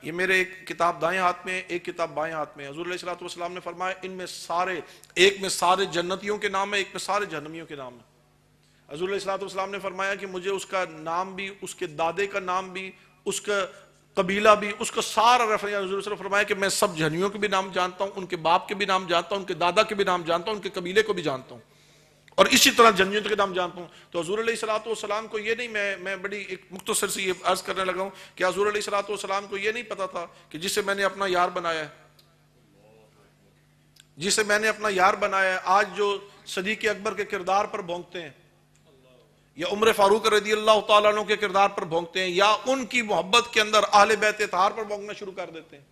یہ میرے ایک کتاب دائیں ہاتھ میں, ایک کتاب بائیں ہاتھ میں, حضور علیہ الصلوۃ والسلام نے فرمایا ان میں سارے, ایک میں سارے جنتیوں کے نام ہے, ایک میں سارے جہنمیوں کے نام ہے. حضور علیہ الصلوۃ والسلام نے فرمایا کہ مجھے اس کا نام بھی, اس کے دادے کا نام بھی, اس کا قبیلہ بھی, اس کا سارا ریفرنس. حضور نے فرمایا کہ میں سب جہنمیوں کے بھی نام جانتا ہوں, ان کے باپ کے بھی نام جانتا ہوں, ان کے دادا کے بھی نام جانتا ہوں, ان کے قبیلے کو بھی جانتا ہوں, اور اسی طرح جنتیوں کے نام جانتا ہوں. تو حضور علیہ الصلوۃ والسلام کو یہ نہیں, میں بڑی ایک مختصر سی یہ عرض کرنے لگا ہوں کہ حضور علیہ الصلوۃ والسلام کو یہ نہیں پتا تھا کہ جسے میں نے اپنا یار بنایا ہے, جسے میں نے اپنا یار بنایا ہے, آج جو صدیق اکبر کے کردار پر بھونکتے ہیں, یا عمر فاروق رضی اللہ تعالیٰ عنہ کے کردار پر بھونکتے ہیں, یا ان کی محبت کے اندر اہل بیت اطہار پر بھونکنا شروع کر دیتے ہیں,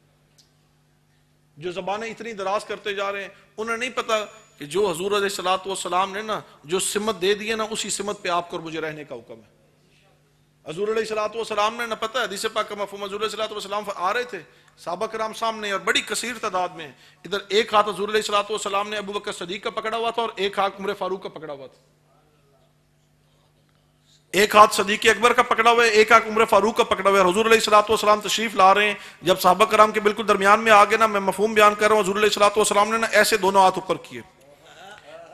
جو زبانیں اتنی دراز کرتے جا رہے ہیں, انہیں نہیں پتا کہ جو حضور علیہ الصلوۃ والسلام نے نا جو سمت دے دی ہے نا, اسی سمت پہ آپ کو اور مجھے رہنے کا حکم ہے. حضور علیہ الصلوۃ والسلام نے نہ پتہ ہے حدیث پاک کا مفہوم, حضور علیہ الصلوۃ والسلام آ رہے تھے, صحابہ کرام سامنے اور بڑی کثیر تعداد میں, ادھر ایک ہاتھ حضور علیہ الصلوۃ والسلام نے ابو بکر صدیق کا پکڑا ہوا تھا, اور ایک ہاتھ عمر فاروق کا پکڑا ہوا تھا. ایک ہاتھ صدیق اکبر کا پکڑا ہوا ہے, ایک ہاتھ عمر فاروق کا پکڑا ہوا ہے. حضور علیہ الصلوۃ والسلام تشریف لا رہے ہیں, جب صحابہ کرام کے بالکل درمیان میں آ گئے نا, میں مفہوم بیان کر رہا ہوں, حضور علیہ الصلوۃ والسلام نے نا ایسے دونوں ہاتھ اوپر کیے,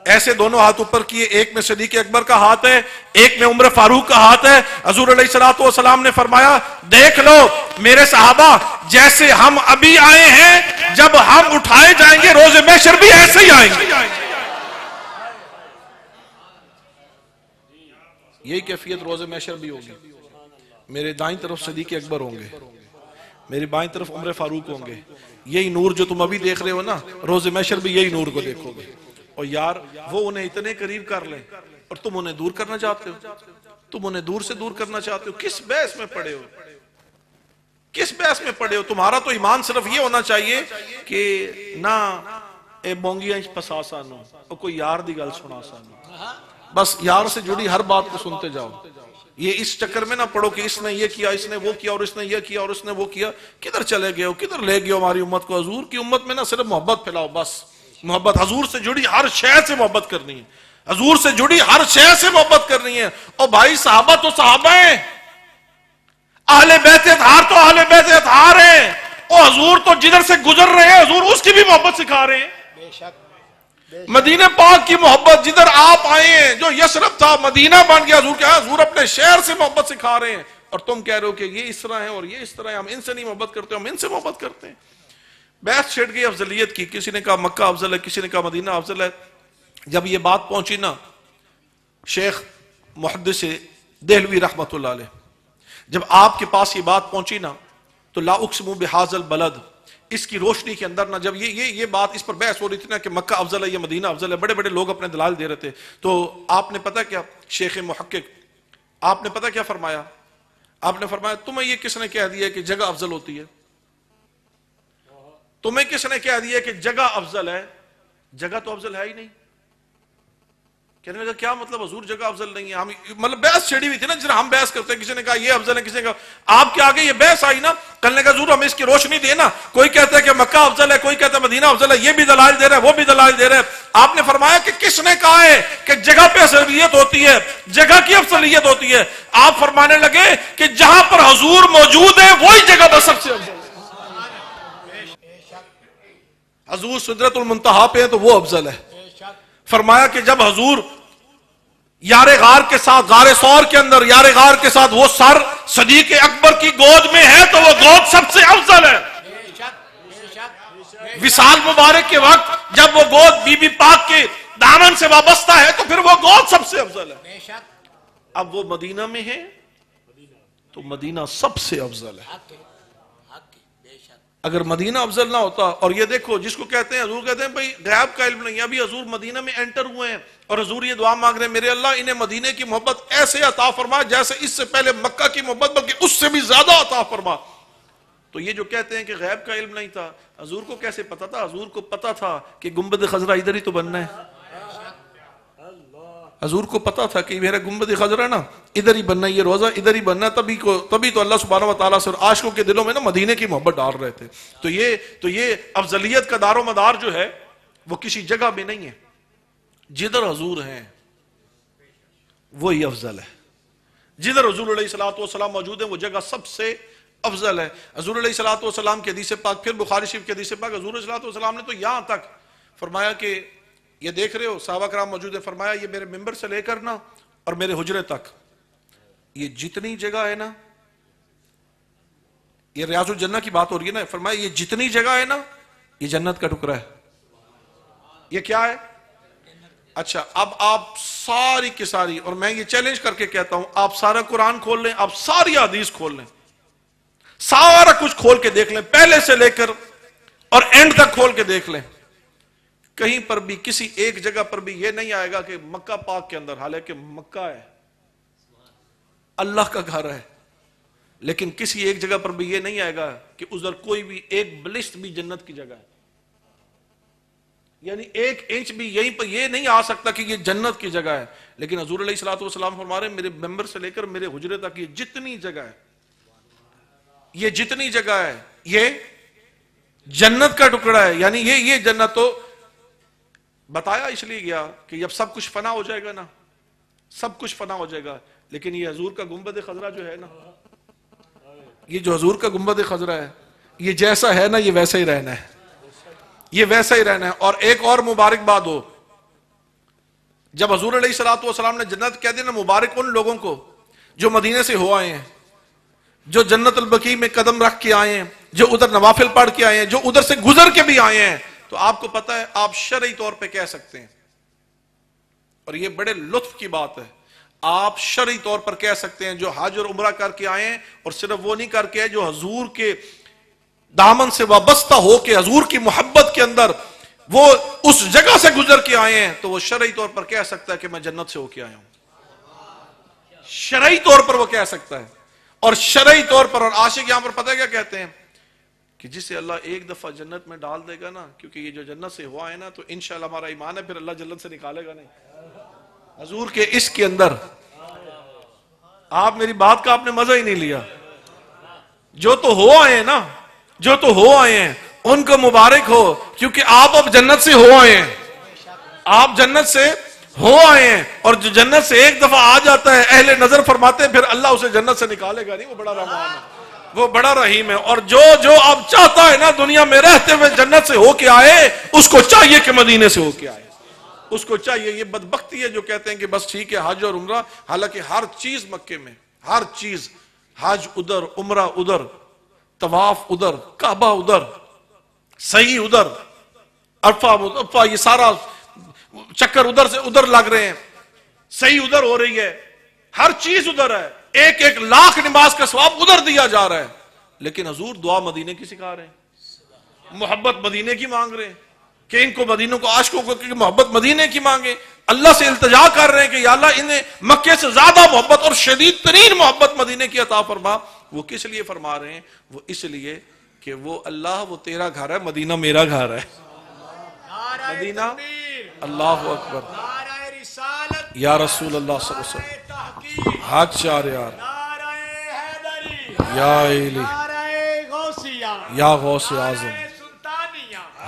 ایسے دونوں ہاتھ اوپر کیے, ایک میں صدیق اکبر کا ہاتھ ہے, ایک میں عمر فاروق کا ہاتھ ہے. حضور علیہ الصلوۃ والسلام نے فرمایا دیکھ لو میرے صحابہ, جیسے ہم ابھی آئے ہیں, جب ہم اٹھائے جائیں گے روز محشر بھی ایسے ہی آئیں گے. یہی کیفیت روز محشر بھی ہوگی. میرے دائیں طرف صدیق اکبر ہوں گے, میری بائیں طرف عمر فاروق ہوں گے. یہی نور جو تم ابھی دیکھ رہے ہو نا, روز محشر بھی یہی نور کو دیکھو گے. اور یار وہ انہیں اتنے قریب کر لیں اور تم انہیں دور کرنا چاہتے ہو, تم انہیں دور سے دور کرنا چاہتے ہو. کس بحث میں پڑے ہو, کس بحث میں پڑے ہو؟ تمہارا تو ایمان صرف یہ ہونا چاہیے کہ نہ اے بونگیاں پسا سانو اور کوئی یار دی گل سنا سانو, بس یار سے جڑی ہر بات کو سنتے جاؤ. یہ اس چکر میں نہ پڑھو کہ اس نے یہ کیا, اس نے وہ کیا, اور اس نے یہ کیا, اور اس نے وہ کیا. کدھر چلے گئے ہو, کدھر لے گئے ہو ہماری امت کو؟ حضور کی امت میں نہ صرف محبت پھیلاؤ, بس محبت, حضور سے جڑی ہر شے سے محبت کرنی ہے, حضور سے جڑی ہر شے سے محبت کرنی ہے. اور بھائی صحابہ تو صحابہ ہیں, اہل بیت اطہار تو اہل بیت اطہار ہیں, اور حضور تو جدھر سے گزر رہے ہیں حضور اس کی بھی محبت سکھا رہے ہیں. بے شک مدینہ پاک کی محبت, جدھر آپ آئے ہیں, جو یثرب تھا مدینہ بن گیا, حضور کیا, حضور اپنے شہر سے محبت سکھا رہے ہیں. اور تم کہہ رہے ہو کہ یہ اس طرح ہے اور یہ اس طرح ہے, ہم ان سے نہیں محبت کرتے, ہم ان سے محبت کرتے ہیں. بحث چھڑ گئی افضلیت کی, کسی نے کہا مکہ افضل ہے, کسی نے کہا مدینہ افضل ہے. جب یہ بات پہنچی نا شیخ محدث دہلوی رحمت اللہ علیہ, جب آپ کے پاس یہ بات پہنچی نا, تو لا اقسم بہذا البلد, اس کی روشنی کے اندر نا جب یہ بات اس پر بحث ہو رہی تھی نا کہ مکہ افضل ہے یا مدینہ افضل ہے, بڑے بڑے لوگ اپنے دلائل دے رہے تھے. تو آپ نے پتہ کیا, شیخ محقق آپ نے پتہ کیا فرمایا؟ آپ نے فرمایا تمہیں یہ کس نے کہہ دیا کہ جگہ افضل ہوتی ہے؟ تمہیں کس نے کہہ دیا کہ جگہ افضل ہے؟ جگہ تو افضل ہے ہی نہیں. کہنے لگا کیا مطلب حضور جگہ افضل نہیں ہے؟ ہم مطلب بحث چھڑی ہوئی تھی نا, جس ہم بحث کرتے ہیں, کسی نے کہا یہ افضل ہے, کسی نے کہا آپ کے آگے یہ بحث آئی نا, کہنے لگا حضور ہمیں اس کی روشنی دے نا, کوئی کہتا ہے کہ مکہ افضل ہے, کوئی کہتا ہے مدینہ افضل ہے, یہ بھی دلائل دے رہے ہیں, وہ بھی دلائل دے رہے ہیں. آپ نے فرمایا کہ کس نے کہا ہے کہ جگہ پہ افضلیت ہوتی ہے, جگہ کی افضلیت ہوتی ہے؟ آپ فرمانے لگے کہ جہاں پر حضور موجود ہے وہی جگہ پر سب سے افضل ہے. حضور سدرۃ المنتہا پہ ہے تو وہ افضل ہے. فرمایا کہ جب حضور یار غار کے ساتھ, غار ثور کے اندر یار غار کے ساتھ وہ سر صدیق اکبر کی گود میں ہے تو وہ گود سب سے افضل ہے. وصال مبارک کے وقت جب وہ گود بی بی پاک کے دامن سے وابستہ ہے تو پھر وہ گود سب سے افضل ہے. اب وہ مدینہ میں ہے تو مدینہ سب سے افضل ہے. اگر مدینہ افضل نہ ہوتا، اور یہ دیکھو جس کو کہتے ہیں حضور کہتے ہیں بھئی غیب کا علم نہیں ہے، ابھی حضور مدینہ میں انٹر ہوئے ہیں اور حضور یہ دعا مانگ رہے ہیں میرے اللہ انہیں مدینہ کی محبت ایسے عطا فرما جیسے اس سے پہلے مکہ کی محبت بلکہ اس سے بھی زیادہ عطا فرما. تو یہ جو کہتے ہیں کہ غیب کا علم نہیں تھا، حضور کو کیسے پتا تھا؟ حضور کو پتا تھا کہ گنبد خضرا ادھر ہی تو بننا ہے. حضور کو پتا تھا کہ میرا گنبد خضرا نا ادھر ہی بننا ہے، یہ روزہ ادھر ہی بننا ہے. تبھی تو اللہ سبحانہ و تعالیٰ سے عاشقوں کے دلوں میں نا مدینے کی محبت ڈال رہے تھے. تو یہ افضلیت کا دار و مدار جو ہے وہ کسی جگہ میں نہیں ہے، جدھر حضور ہیں وہی افضل ہے. جدھر حضور علیہ الصلوۃ والسلام موجود ہیں وہ جگہ سب سے افضل ہے. حضور علیہ الصلوۃ والسلام کی حدیث پاک، پھر بخاری شریف کی حدیث پاک، حضور علیہ الصلوۃ والسلام نے تو یہاں تک فرمایا کہ یہ دیکھ رہے ہو صحابہ کرام موجود ہے، فرمایا یہ میرے ممبر سے لے کر نا اور میرے حجرے تک یہ جتنی جگہ ہے نا، یہ ریاض الجنہ کی بات ہو رہی ہے نا، فرمایا یہ جتنی جگہ ہے نا یہ جنت کا ٹکڑا ہے. یہ کیا ہے؟ اچھا اب آپ ساری کی ساری، اور میں یہ چیلنج کر کے کہتا ہوں، آپ سارا قرآن کھول لیں، آپ ساری حدیث کھول لیں، سارا کچھ کھول کے دیکھ لیں، پہلے سے لے کر اور اینڈ تک کھول کے دیکھ لیں، کہیں پر بھی کسی ایک جگہ پر بھی یہ نہیں آئے گا کہ مکہ پاک کے اندر، حالانکہ مکہ ہے اللہ کا گھر ہے، لیکن کسی ایک جگہ پر بھی یہ نہیں آئے گا کہ ادھر کوئی بھی ایک بلشت بھی جنت کی جگہ ہے. یعنی ایک انچ بھی یہیں پر یہ نہیں آ سکتا کہ یہ جنت کی جگہ ہے. لیکن حضور علیہ الصلوۃ والسلام فرما رہے ہیں میرے ممبر سے لے کر میرے حجرے تک یہ جتنی جگہ ہے، یہ جتنی جگہ ہے یہ جنت کا ٹکڑا ہے. یعنی یہ جنت تو بتایا اس لیے گیا کہ جب سب کچھ فنا ہو جائے گا نا، سب کچھ فنا ہو جائے گا، لیکن یہ حضور کا گنبد خضرا جو ہے نا، یہ جو حضور کا گنبد خضرا ہے یہ جیسا ہے نا یہ ویسا ہی رہنا ہے، یہ ویسا ہی رہنا ہے. اور ایک اور مبارک بات ہو، جب حضور علیہ الصلوۃ والسلام نے جنت کہہ دی نا، مبارک ان لوگوں کو جو مدینے سے ہو آئے ہیں، جو جنت البقیع میں قدم رکھ کے آئے ہیں، جو ادھر نوافل پڑھ کے آئے ہیں، جو ادھر سے گزر کے بھی آئے ہیں. تو آپ کو پتا ہے آپ شرعی طور پہ کہہ سکتے ہیں، اور یہ بڑے لطف کی بات ہے، آپ شرعی طور پر کہہ سکتے ہیں جو حج اور عمرہ کر کے آئے ہیں، اور صرف وہ نہیں کر کے آئے، جو حضور کے دامن سے وابستہ ہو کے حضور کی محبت کے اندر وہ اس جگہ سے گزر کے آئے ہیں، تو وہ شرعی طور پر کہہ سکتا ہے کہ میں جنت سے ہو کے آیا ہوں. شرعی طور پر وہ کہہ سکتا ہے. اور شرعی طور پر، اور عاشق یہاں پر پتہ ہے کیا کہتے ہیں کہ جسے اللہ ایک دفعہ جنت میں ڈال دے گا نا، کیونکہ یہ جو جنت سے ہوا ہے نا تو انشاءاللہ ہمارا ایمان ہے پھر اللہ جنت سے نکالے گا نہیں. حضور کے عشق کے اندر آپ میری بات کا آپ نے مزہ ہی نہیں لیا. جو تو ہو آئے ہیں نا، جو تو ہو آئے ہیں ان کو مبارک ہو، کیونکہ آپ اب جنت سے ہو آئے ہیں، آپ جنت سے ہو آئے ہیں. اور جو جنت سے ایک دفعہ آ جاتا ہے اہل نظر فرماتے ہیں پھر اللہ اسے جنت سے نکالے گا نہیں. وہ بڑا رحمان ہے، وہ بڑا رحیم ہے. اور جو اب چاہتا ہے نا دنیا میں رہتے ہوئے جنت سے ہو کے آئے، اس کو چاہیے کہ مدینے سے ہو کے آئے، اس کو چاہیے. یہ بدبختی ہے جو کہتے ہیں کہ بس ٹھیک ہے حج اور عمرہ، حالانکہ ہر چیز مکے میں، ہر چیز، حج ادھر، عمرہ ادھر، طواف ادھر، کعبہ ادھر، صحیح ادھر، عرفہ یہ سارا چکر ادھر سے ادھر لگ رہے ہیں، صحیح ادھر ہو رہی ہے، ہر چیز ادھر ہے، ایک ایک لاکھ نماز کا ثواب ادھر دیا جا رہا ہے. لیکن حضور دعا مدینے کی سکھا رہے ہیں، محبت مدینے کی مانگ رہے ہیں کہ ان کو مدینوں کو عاشقوں کو کہ محبت مدینے کی مانگے. اللہ سے التجا کر رہے ہیں کہ یا اللہ انہیں مکے سے زیادہ محبت اور شدید ترین محبت مدینے کی عطا فرما. وہ کس لیے فرما رہے ہیں؟ وہ اس لیے کہ وہ اللہ وہ تیرا گھر ہے، مدینہ میرا گھر ہے. مدینہ اللہ اکبر یا رسول اللہ صلی اللہ علیہ وسلم، حق چار یار یا علی یا غوث اعظم،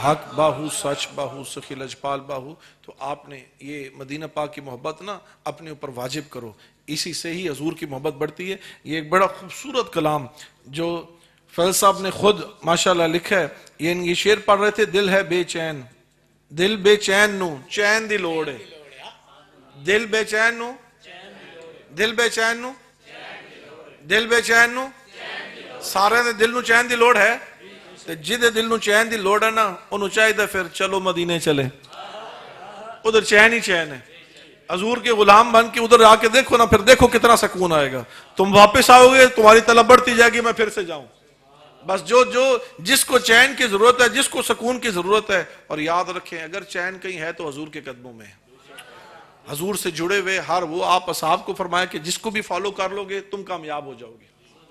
حق باہو سچ باہو سخی لجپال باہو. تو آپ نے یہ مدینہ پاک کی محبت نا اپنے اوپر واجب کرو، اسی سے ہی حضور کی محبت بڑھتی ہے. یہ ایک بڑا خوبصورت کلام جو فیض صاحب نے خود ماشاءاللہ لکھا ہے. یہ شعر پڑھ رہے تھے، دل ہے بے چین، دل بے چین نو چین دی لوڑ ہے، دل بے چین نو، دل بے چین نو، دل بے چین نو، سارے دے دل نو چین دی لوڑ ہے. جدے دل نو چین دی لوڑ ہے نا انہوں چاہیے پھر چلو مدینے چلے، ادھر چین ہی چین ہے. حضور کے غلام بن کے ادھر آ کے دیکھو نا، پھر دیکھو کتنا سکون آئے گا. تم واپس آؤ گے، تمہاری طلب بڑھتی جائے گی، میں پھر سے جاؤں. بس جس کو چین کی ضرورت ہے، جس کو سکون کی ضرورت ہے. اور یاد رکھیں اگر چین کہیں ہے تو حضور کے قدموں میں ہے. حضور سے جڑے ہوئے ہر وہ، آپ اصحاب کو فرمایا کہ جس کو بھی فالو کر لو گے تم کامیاب ہو جاؤ گے.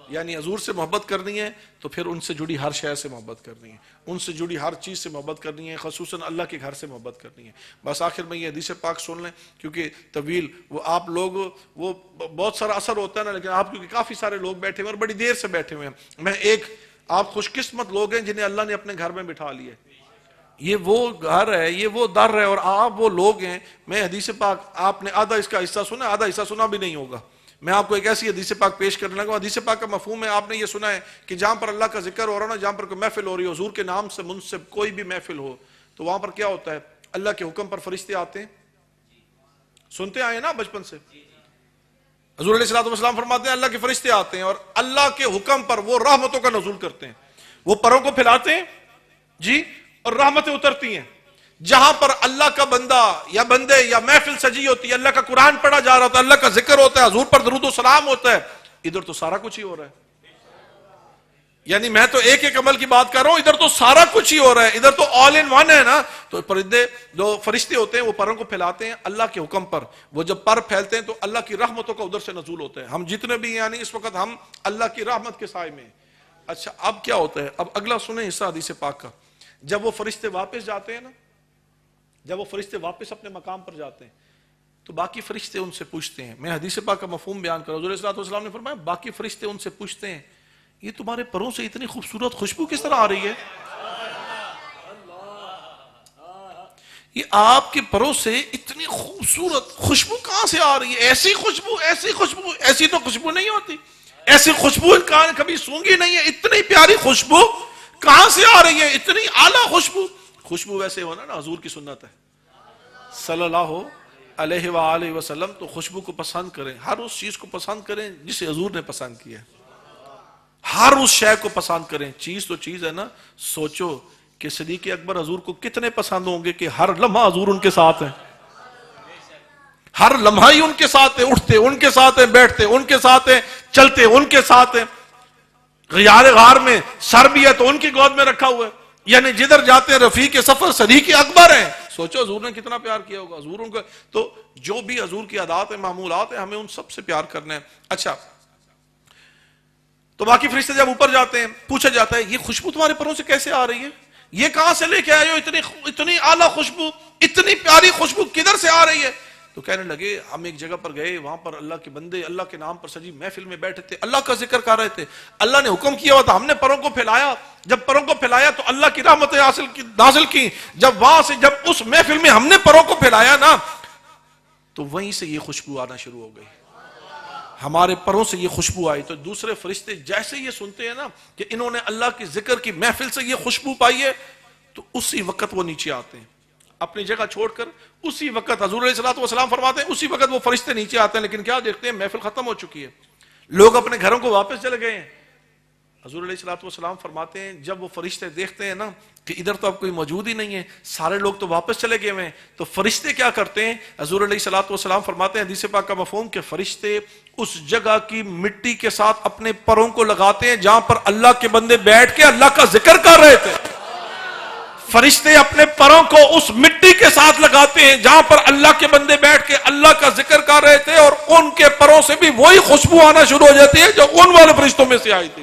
یعنی حضور سے محبت کرنی ہے تو پھر ان سے جڑی ہر شے سے محبت کرنی ہے، ان سے جڑی ہر چیز سے محبت کرنی ہے، خصوصاً اللہ کے گھر سے محبت کرنی ہے. بس آخر میں یہ حدیث پاک سن لیں کیونکہ طویل وہ آپ لوگ وہ بہت سارا اثر ہوتا ہے نا، لیکن آپ کیونکہ کافی سارے لوگ بیٹھے ہوئے اور بڑی دیر سے بیٹھے ہوئے ہیں. میں آپ خوش قسمت لوگ ہیں جنہیں اللہ نے اپنے گھر میں بٹھا لیا. یہ وہ گھر ہے، یہ وہ در ہے، اور آپ وہ لوگ ہیں. میں حدیث پاک آپ نے آدھا اس کا حصہ سنا، آدھا حصہ سنا بھی نہیں ہوگا. میں آپ کو ایک ایسی حدیث پاک پیش کرنے لگا. حدیث پاک کا مفہوم ہے، آپ نے یہ سنا ہے کہ جہاں پر اللہ کا ذکر ہو رہا ہے نا، جہاں پر کوئی محفل ہو رہی ہے حضور کے نام سے منسب کوئی بھی محفل ہو، تو وہاں پر کیا ہوتا ہے؟ اللہ کے حکم پر فرشتے آتے ہیں. سنتے آئے نا بچپن سے. حضور علیہ الصلوۃ والسلام فرماتے ہیں اللہ کے فرشتے آتے ہیں اور اللہ کے حکم پر وہ رحمتوں کا نزول کرتے ہیں. وہ پروں کو پھیلاتے ہیں جی، اور رحمتیں اترتی ہیں. جہاں پر اللہ کا بندہ یا بندے یا محفل سجی ہوتی ہے، اللہ کا قرآن پڑھا جا رہا ہوتا ہے، اللہ کا ذکر ہوتا ہے، حضور پر درود و سلام ہوتا ہے، ادھر تو سارا کچھ ہی ہو رہا ہے. یعنی میں تو ایک ایک عمل کی بات کر رہا ہوں، ادھر تو سارا کچھ ہی ہو رہا ہے، ادھر تو آل ان ون ہے نا. تو پرندے جو فرشتے ہوتے ہیں وہ پروں کو پھیلاتے ہیں اللہ کے حکم پر. وہ جب پر پھیلتے ہیں تو اللہ کی رحمتوں کا ادھر سے نزول ہوتا ہے. ہم جتنے بھی یعنی اس وقت ہم اللہ کی رحمت کے سائے میں. اچھا اب کیا ہوتا ہے؟ اب اگلا سنیں حصہ حدیث پاک کا. جب وہ فرشتے واپس جاتے ہیں نا، جب وہ فرشتے واپس اپنے مقام پر جاتے ہیں تو باقی فرشتے ان سے پوچھتے ہیں. میں حدیث پاک کا مفہوم بیان کر رہا ہوں. حضور صلی اللہ علیہ وسلم نے فرمایا باقی فرشتے ان سے پوچھتے ہیں یہ تمہارے پروں سے اتنی خوبصورت خوشبو کس طرح آ رہی ہے؟ یہ آپ کے پروں سے اتنی خوبصورت خوشبو کہاں سے آ رہی ہے؟ ایسی خوشبو، ایسی خوشبو، ایسی تو خوشبو نہیں ہوتی، ایسی خوشبو انسان کبھی سونگی نہیں ہے. اتنی پیاری خوشبو کہاں سے آ رہی ہے؟ اتنی اعلیٰ خوشبو. خوشبو ویسے ہونا نا حضور کی سنت ہے صلی اللہ علیہ وآلہ وسلم. تو خوشبو کو پسند کریں، ہر اس چیز کو پسند کریں جسے حضور نے پسند کیا. ہر اس شے کو پسند کریں. چیز تو چیز ہے نا. سوچو کہ صدیق اکبر حضور کو کتنے پسند ہوں گے کہ ہر لمحہ حضور ان کے ساتھ ہیں، ہر لمحہ ہی ان کے ساتھ ہیں، اٹھتے ان کے ساتھ ہیں، بیٹھتے ان کے ساتھ ہیں، چلتے ان کے ساتھ ہیں. غار میں سر بھی ہے تو ان کی گود میں رکھا ہوا ہے. یعنی جدھر جاتے ہیں رفیق سفر صدیق اکبر ہیں. سوچو حضور نے کتنا پیار کیا ہوگا. حضور ان کا تو جو بھی حضور کی عادات ہیں، معمولات ہیں، ہمیں ان سب سے پیار کرنا ہے. اچھا تو باقی فرشتے جب اوپر جاتے ہیں پوچھا جاتا ہے یہ خوشبو تمہارے پروں سے کیسے آ رہی ہے؟ یہ کہاں سے لے کے آئے ہو؟ اتنی اعلیٰ خوشبو، اتنی پیاری خوشبو کدھر سے آ رہی ہے؟ تو کہنے لگے ہم ایک جگہ پر گئے، وہاں پر اللہ کے بندے اللہ کے نام پر سجی محفل میں بیٹھے تھے، اللہ کا ذکر کر رہے تھے، اللہ نے حکم کیا ہوا تھا، ہم نے پروں کو پھیلایا. جب پروں کو پھیلایا تو اللہ کی رحمتیں نازل کی. جب وہاں سے جب اس محفل میں ہم نے پروں کو پھیلایا نا تو وہیں سے یہ خوشبو آنا شروع ہو گئی. ہمارے پروں سے یہ خوشبو آئی. تو دوسرے فرشتے جیسے یہ سنتے ہیں نا کہ انہوں نے اللہ کی ذکر کی محفل سے یہ خوشبو پائی ہے تو اسی وقت وہ نیچے آتے ہیں اپنی جگہ چھوڑ کر. اسی وقت حضور علیہ الصلوۃ والسلام فرماتے ہیں اسی وقت وہ فرشتے نیچے آتے ہیں. لیکن کیا دیکھتے ہیں؟ محفل ختم ہو چکی ہے، لوگ اپنے گھروں کو واپس چلے گئے ہیں. حضور علیہ الصلوۃ والسلام فرماتے ہیں جب وہ فرشتے دیکھتے ہیں نا کہ ادھر تو اب کوئی موجود ہی نہیں ہے، سارے لوگ تو واپس چلے گئے ہیں، تو فرشتے کیا کرتے ہیں؟ حضور علیہ الصلوۃ والسلام فرماتے ہیں حدیث پاک کا مفہوم کہ فرشتے اس جگہ کی مٹی کے ساتھ اپنے پروں کو لگاتے ہیں جہاں پر اللہ کے بندے بیٹھ کے اللہ کا ذکر کر رہے تھے. فرشتے اپنے پروں کو اس مٹی کے ساتھ لگاتے ہیں جہاں پر اللہ کے بندے بیٹھ کے اللہ کا ذکر کر رہے تھے، اور ان کے پروں سے بھی وہی خوشبو آنا شروع ہو جاتی ہے جو ان والے فرشتوں میں سے آئی تھی.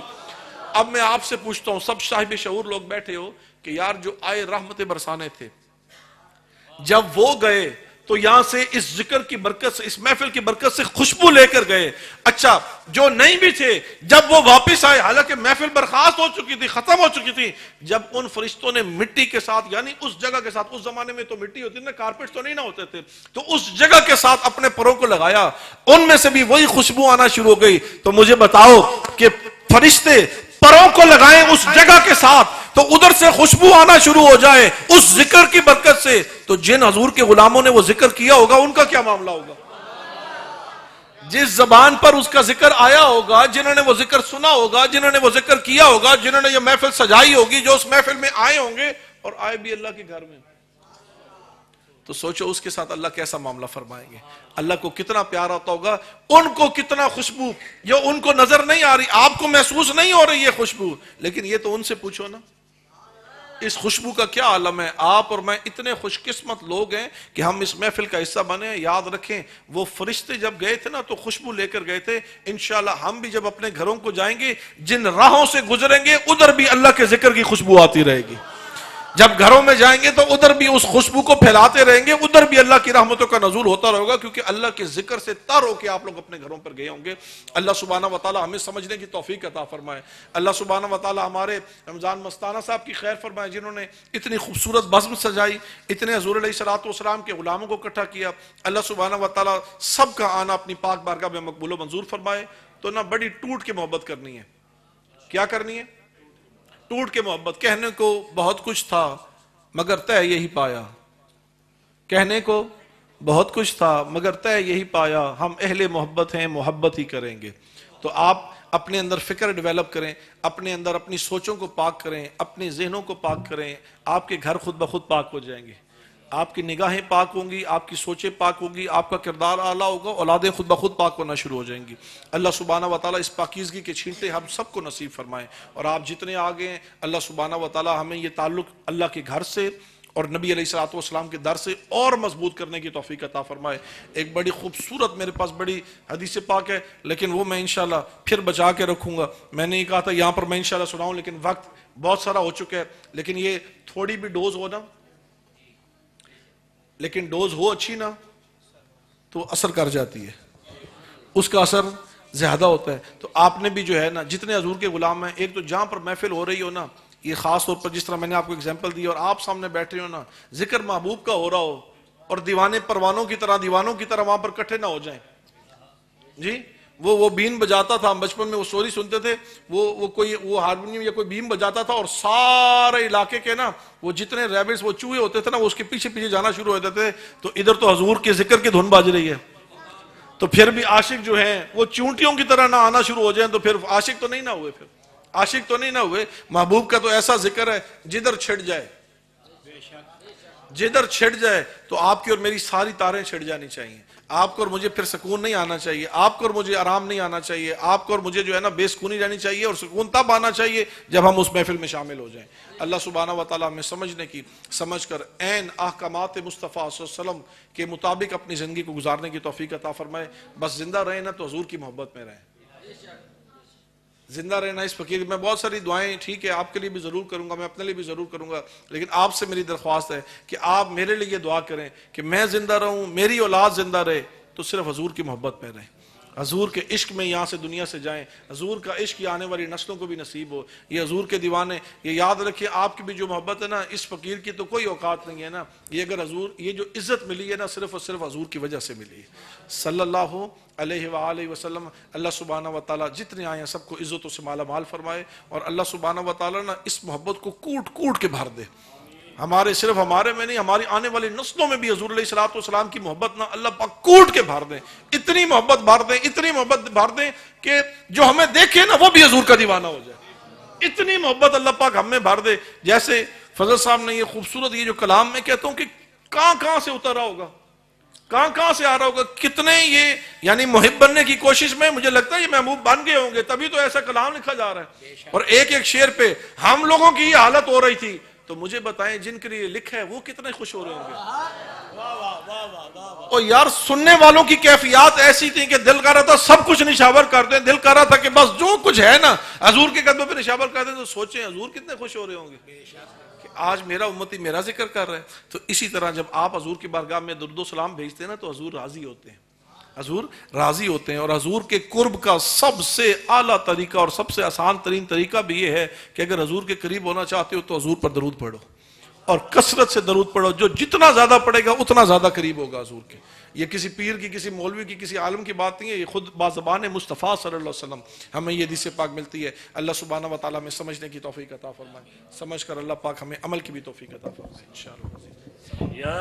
اب میں آپ سے پوچھتا ہوں، سب صاحب شعور لوگ بیٹھے ہو کہ یار جو آئے رحمت برسانے تھے، جب وہ گئے تو یہاں سے اس ذکر کی برکت سے، اس محفل کی برکت سے خوشبو لے کر گئے. اچھا جو نہیں بھی تھے جب وہ واپس آئے، حالانکہ محفل برخاست ہو چکی تھی، ختم ہو چکی تھی، جب ان فرشتوں نے مٹی کے ساتھ یعنی اس جگہ کے ساتھ، اس زمانے میں تو مٹی ہوتی نا، کارپیٹ تو نہیں نہ ہوتے تھے، تو اس جگہ کے ساتھ اپنے پروں کو لگایا، ان میں سے بھی وہی خوشبو آنا شروع ہو گئی. تو مجھے بتاؤ کہ فرشتے پروں کو لگائیں اس جگہ کے ساتھ تو ادھر سے خوشبو آنا شروع ہو جائے اس ذکر کی برکت سے، تو جن حضور کے غلاموں نے وہ ذکر کیا ہوگا ان کا کیا معاملہ ہوگا؟ جس زبان پر اس کا ذکر آیا ہوگا، جنہوں نے وہ ذکر سنا ہوگا، جنہوں نے وہ ذکر کیا ہوگا، جنہوں نے یہ محفل سجائی ہوگی، جو اس محفل میں آئے ہوں گے، اور آئے بھی اللہ کے گھر میں. تو سوچو اس کے ساتھ اللہ کیسا معاملہ فرمائیں گے، اللہ کو کتنا پیار آتا ہوگا، ان کو کتنا خوشبو، یہ ان کو نظر نہیں آ رہی، آپ کو محسوس نہیں ہو رہی یہ خوشبو، لیکن یہ تو ان سے پوچھو نا اس خوشبو کا کیا عالم ہے۔ آپ اور میں اتنے خوش قسمت لوگ ہیں کہ ہم اس محفل کا حصہ بنے۔ یاد رکھیں وہ فرشتے جب گئے تھے نا تو خوشبو لے کر گئے تھے، انشاءاللہ ہم بھی جب اپنے گھروں کو جائیں گے جن راہوں سے گزریں گے ادھر بھی اللہ کے ذکر کی خوشبو آتی رہے گی۔ جب گھروں میں جائیں گے تو ادھر بھی اس خوشبو کو پھیلاتے رہیں گے، ادھر بھی اللہ کی رحمتوں کا نزول ہوتا رہے گا، کیونکہ اللہ کے ذکر سے تر ہو کے آپ لوگ اپنے گھروں پر گئے ہوں گے۔ اللہ سبحانہ وتعالی ہمیں سمجھنے کی توفیق عطا فرمائے۔ اللہ سبحانہ وتعالی ہمارے رمضان مستانہ صاحب کی خیر فرمائے، جنہوں نے اتنی خوبصورت بزم سجائی، اتنے حضور علیہ الصلوۃ والسلام کے غلاموں کو اکٹھا کیا۔ اللہ سبحانہ وتعالی سب کا آنا اپنی پاک بارگاہ میں مقبول و منظور فرمائے۔ تو نہ بڑی ٹوٹ کے محبت کرنی ہے، کیا کرنی ہے؟ ٹوٹ کے محبت۔ کہنے کو بہت کچھ تھا مگر طے یہی پایا، کہنے کو بہت کچھ تھا مگر طے یہی پایا، ہم اہل محبت ہیں محبت ہی کریں گے۔ تو آپ اپنے اندر فکر ڈیولپ کریں، اپنے اندر اپنی سوچوں کو پاک کریں، اپنے ذہنوں کو پاک کریں، آپ کے گھر خود بخود پاک ہو جائیں گے، آپ کی نگاہیں پاک ہوں گی، آپ کی سوچیں پاک ہوں گی، آپ کا کردار اعلیٰ ہوگا، اولادیں خود بخود پاک ہونا شروع ہو جائیں گی۔ اللہ سبحانہ وتعالی اس پاکیزگی کے چھینٹے ہم سب کو نصیب فرمائیں، اور آپ جتنے آگے ہیں اللہ سبحانہ وتعالی ہمیں یہ تعلق اللہ کے گھر سے اور نبی علیہ الصلوۃ والسلام کے در سے اور مضبوط کرنے کی توفیق عطا فرمائے۔ ایک بڑی خوبصورت میرے پاس بڑی حدیث پاک ہے، لیکن وہ میں انشاءاللہ پھر بچا کے رکھوں گا۔ میں نے یہ کہا تھا یہاں پر میں انشاءاللہ سناؤں، لیکن وقت بہت سارا ہو چکا ہے، لیکن یہ تھوڑی بھی ڈوز ہو نا، لیکن ڈوز ہو اچھی نا تو اثر کر جاتی ہے، اس کا اثر زیادہ ہوتا ہے۔ تو آپ نے بھی جو ہے نا جتنے حضور کے غلام ہیں، ایک تو جہاں پر محفل ہو رہی ہو نا، یہ خاص طور پر جس طرح میں نے آپ کو اگزامپل دی اور آپ سامنے بیٹھے ہو نا، ذکر محبوب کا ہو رہا ہو اور دیوانے پروانوں کی طرح وہاں پر کٹھے نہ ہو جائیں۔ جی وہ بین بجاتا تھا، ہم بچپن میں وہ سٹوری سنتے تھے، وہ ہارمونیم یا کوئی بین بجاتا تھا اور سارے علاقے کے نا وہ جتنے ریبٹس وہ چوہے ہوتے تھے نا وہ اس کے پیچھے پیچھے جانا شروع ہوتے تھے، تو ادھر تو حضور کے ذکر کی دھن بج رہی ہے، تو پھر بھی عاشق جو ہیں وہ چونٹیوں کی طرح نہ آنا شروع ہو جائیں، تو پھر عاشق تو نہیں نہ ہوئے، پھر عاشق تو نہیں نہ ہوئے۔ محبوب کا تو ایسا ذکر ہے جدھر چھٹ جائے، جدھر چھٹ جائے تو آپ کی اور میری ساری تاریں چھٹ جانی چاہیے، آپ کو اور مجھے پھر سکون نہیں آنا چاہیے، آپ کو اور مجھے آرام نہیں آنا چاہیے، آپ کو اور مجھے جو ہے نا بے سکونی رہنی چاہیے، اور سکون تب آنا چاہیے جب ہم اس محفل میں شامل ہو جائیں۔ اللہ سبحانہ وتعالیٰ ہمیں سمجھنے کی، سمجھ کر عین احکامات مصطفیٰ صلی اللہ علیہ وسلم کے مطابق اپنی زندگی کو گزارنے کی توفیق عطا فرمائے۔ بس زندہ رہیں نا تو حضور کی محبت میں رہیں، زندہ رہنا اس فقیر میں بہت ساری دعائیں ٹھیک ہے آپ کے لیے بھی ضرور کروں گا، میں اپنے لیے بھی ضرور کروں گا، لیکن آپ سے میری درخواست ہے کہ آپ میرے لیے یہ دعا کریں کہ میں زندہ رہوں، میری اولاد زندہ رہے، تو صرف حضور کی محبت میں رہیں، حضور کے عشق میں یہاں سے دنیا سے جائیں، حضور کا عشق یہ آنے والی نسلوں کو بھی نصیب ہو، یہ حضور کے دیوانے، یہ یاد رکھیں آپ کی بھی جو محبت ہے نا اس فقیر کی تو کوئی اوقات نہیں ہے نا، یہ اگر حضور یہ جو عزت ملی ہے نا صرف اور صرف حضور کی وجہ سے ملی ہے صلی اللہ علیہ وآلہ وسلم۔ اللہ سبحانہ وتعالیٰ جتنے آئے ہیں سب کو عزتوں سے مالا مال فرمائے، اور اللہ سبحانہ وتعالیٰ نا اس محبت کو کوٹ کوٹ کے بھر دے، ہمارے صرف ہمارے میں نہیں ہماری آنے والی نسلوں میں بھی حضور علیہ الصلوۃ والسلام کی محبت نہ اللہ پاک کوٹ کے بھر دیں، اتنی محبت بھر دیں، اتنی محبت بھر دیں کہ جو ہمیں دیکھے نا وہ بھی حضور کا دیوانہ ہو جائے، اتنی محبت اللہ پاک ہم میں بھر دے۔ جیسے فضل صاحب نے یہ خوبصورت یہ جو کلام میں کہتا ہوں کہ کہاں سے اترا ہوگا، کہاں سے آ رہا ہوگا، کتنے یہ یعنی محب بننے کی کوشش میں مجھے لگتا ہے یہ محبوب بن گئے ہوں گے، تبھی تو ایسا کلام لکھا جا رہا ہے، اور ایک ایک شعر پہ ہم لوگوں کی یہ حالت ہو رہی تھی، تو مجھے بتائیں جن کے لیے لکھا ہے وہ کتنے خوش ہو رہے ہوں گے۔ اور یار سننے والوں کی کیفیات ایسی تھی کہ دل کر رہا تھا سب کچھ نشاور کر دیں، دل کر رہا تھا کہ بس جو کچھ ہے نا حضور کے قدموں پہ نشاور کر دیں، تو سوچیں حضور کتنے خوش ہو رہے ہوں گے کہ آج میرا امتی میرا ذکر کر رہا ہے۔ تو اسی طرح جب آپ حضور کی بارگاہ میں درود و سلام بھیجتے ہیں نا تو حضور راضی ہوتے ہیں، حضور راضی ہوتے ہیں، اور حضور کے قرب کا سب سے اعلیٰ طریقہ اور سب سے آسان ترین طریقہ بھی یہ ہے کہ اگر حضور کے قریب ہونا چاہتے ہو تو حضور پر درود پڑھو، اور کثرت سے درود پڑھو، جو جتنا زیادہ پڑھے گا اتنا زیادہ قریب ہوگا حضور کے۔ یہ کسی پیر کی، کسی مولوی کی، کسی عالم کی بات نہیں ہے، یہ خود بازبان مصطفیٰ صلی اللہ علیہ وسلم ہمیں یہ حدیث پاک ملتی ہے۔ اللہ سبحانہ وتعالیٰ میں سمجھنے کی توفیق عطا فرمائے، سمجھ کر اللہ پاک ہمیں عمل کی بھی توفیق عطا فرمائے انشاءاللہ۔